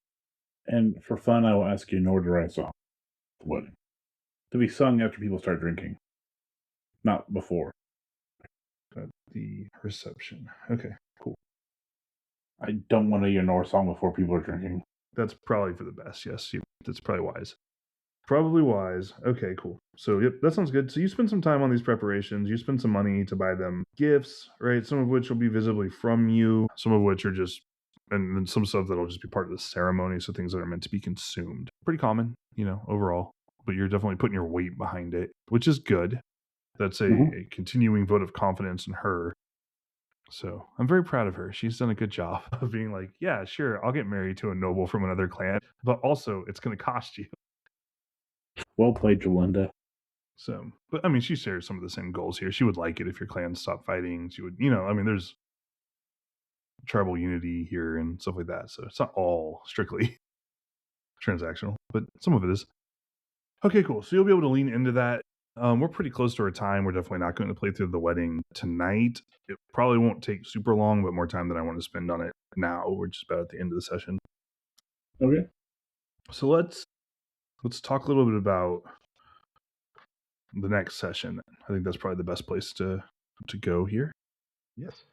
S3: And for fun, I will ask you an order I saw the wedding. To be sung after people start drinking. Not before.
S1: At the reception. Okay, cool.
S3: I don't want to hear Norse song before people are drinking.
S1: That's probably for the best, yes. That's probably wise. Probably wise. Okay, cool. So, yep, that sounds good. So you spend some time on these preparations. You spend some money to buy them gifts, right? Some of which will be visibly from you. Some of which are just, and then some stuff that'll just be part of the ceremony. So things that are meant to be consumed. Pretty common, overall. But you're definitely putting your weight behind it, which is good. That's a continuing vote of confidence in her. So I'm very proud of her. She's done a good job of being like, yeah, sure, I'll get married to a noble from another clan, but also it's going to cost you.
S3: Well played, Jalinda.
S1: So, but I mean, she shares some of the same goals here. She would like it if your clans stopped fighting. She would, there's tribal unity here and stuff like that. So it's not all strictly transactional, but some of it is. Okay, cool. So you'll be able to lean into that. We're pretty close to our time. We're definitely not going to play through the wedding tonight. It probably won't take super long, but more time than I want to spend on it now. We're just about at the end of the session.
S3: Okay.
S1: So let's talk a little bit about the next session. I think that's probably the best place to go here.
S2: Yes.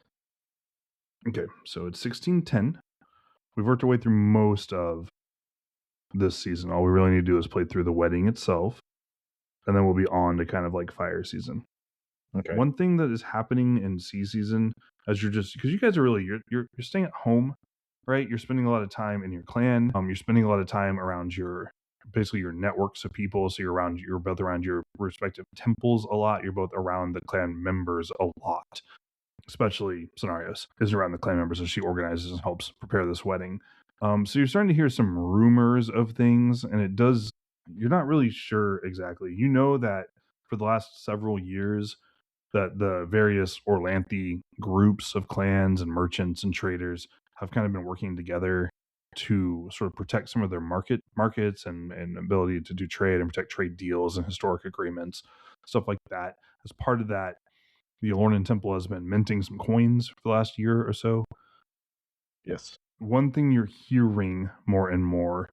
S1: Okay, so it's 1610. We've worked our way through most of this season. All we really need to do is play through the wedding itself, and then we'll be on to kind of like fire season.
S2: Okay.
S1: One thing that is happening in sea season, as you're just, because you guys are really, you're staying at home, right? You're spending a lot of time in your clan. You're spending a lot of time around your networks of people. So you're both around your respective temples a lot. You're both around the clan members a lot, especially Scenarios is around the clan members as she organizes and helps prepare this wedding. So you're starting to hear some rumors of things, and you're not really sure exactly. You know that for the last several years, that the various Orlanthe groups of clans and merchants and traders have kind of been working together to sort of protect some of their markets and ability to do trade and protect trade deals and historic agreements, stuff like that. As part of that, the Alornan Temple has been minting some coins for the last year or so.
S2: Yes.
S1: One thing you're hearing more and more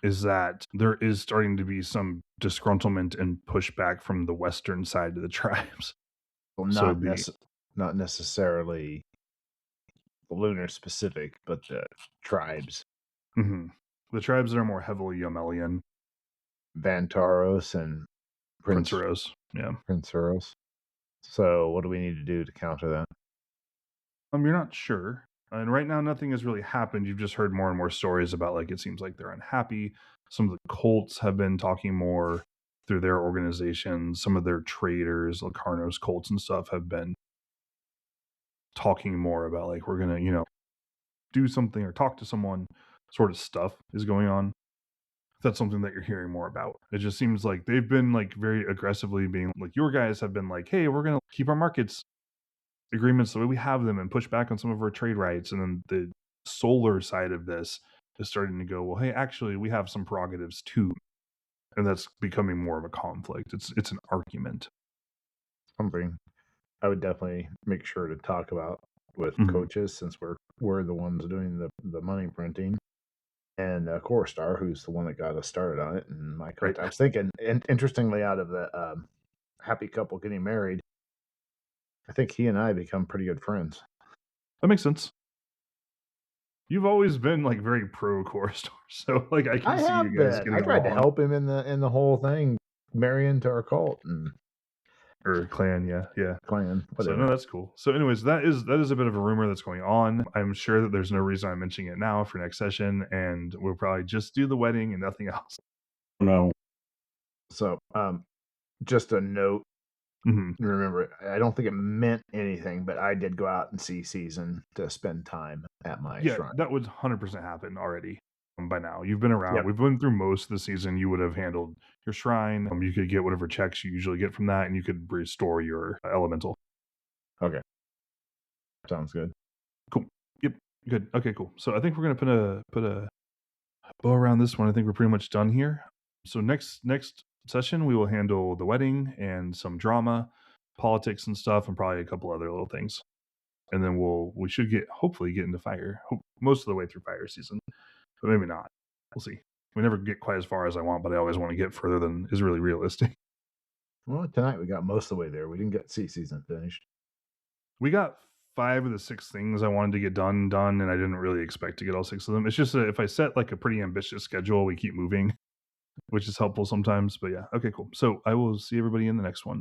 S1: is that there is starting to be some disgruntlement and pushback from the western side of the tribes.
S2: Well, not necessarily lunar specific, but the tribes.
S1: Mm-hmm. The tribes that are more heavily Yamelian.
S2: Vantaros and
S1: Princeros. Yeah.
S2: Princeros. So what do we need to do to counter that?
S1: You're not sure. And right now, nothing has really happened. You've just heard more and more stories about, like, it seems like they're unhappy. Some of the cults have been talking more through their organizations. Some of their traders, Locarno's cults and stuff, have been talking more about, like, we're going to, do something or talk to someone sort of stuff is going on. That's something that you're hearing more about. It just seems like they've been, like, very aggressively being, like, your guys have been like, hey, we're going to keep our markets agreements the way we have them and push back on some of our trade rights. And then the solar side of this is starting to go, well, hey, actually, we have some prerogatives too. And that's becoming more of a conflict. It's an argument.
S2: Something I would definitely make sure to talk about with coaches, since we're the ones doing the money printing. And Corestar, who's the one that got us started on it, and my coach. Right. I was thinking, interestingly, out of the happy couple getting married, I think he and I become pretty good friends.
S1: That makes sense. You've always been, like, very pro Corestar, so, like, I can see you guys getting along.
S2: I tried to help him in the whole thing, marrying to our cult
S1: or clan, yeah,
S2: clan. Whatever.
S1: So no, that's cool. So, anyways, that is a bit of a rumor that's going on. I'm sure that there's no reason I'm mentioning it now for next session, and we'll probably just do the wedding and nothing else.
S3: No.
S2: So, just a note. Remember, I don't think it meant anything, but I did go out and see season to spend time at my shrine.
S1: That would 100% happen already. By now, you've been around. Yep. We've been through most of the season. You would have handled your shrine. You could get whatever checks you usually get from that, and you could restore your elemental.
S2: Okay, sounds good.
S1: Cool. Yep. Good. Okay. Cool. So I think we're gonna put a bow around this one. I think we're pretty much done here. So next session we will handle the wedding and some drama, politics and stuff, and probably a couple other little things. And then we should hopefully get into fire most of the way through fire season. But maybe not. We'll see. We never get quite as far as I want, but I always want to get further than is really realistic.
S2: Well, tonight we got most of the way there. We didn't get sea season finished.
S1: We got 5 of the 6 things I wanted to get done, and I didn't really expect to get all 6 of them. It's just that if I set, like, a pretty ambitious schedule, we keep moving, which is helpful sometimes. But yeah, okay, cool. So I will see everybody in the next one.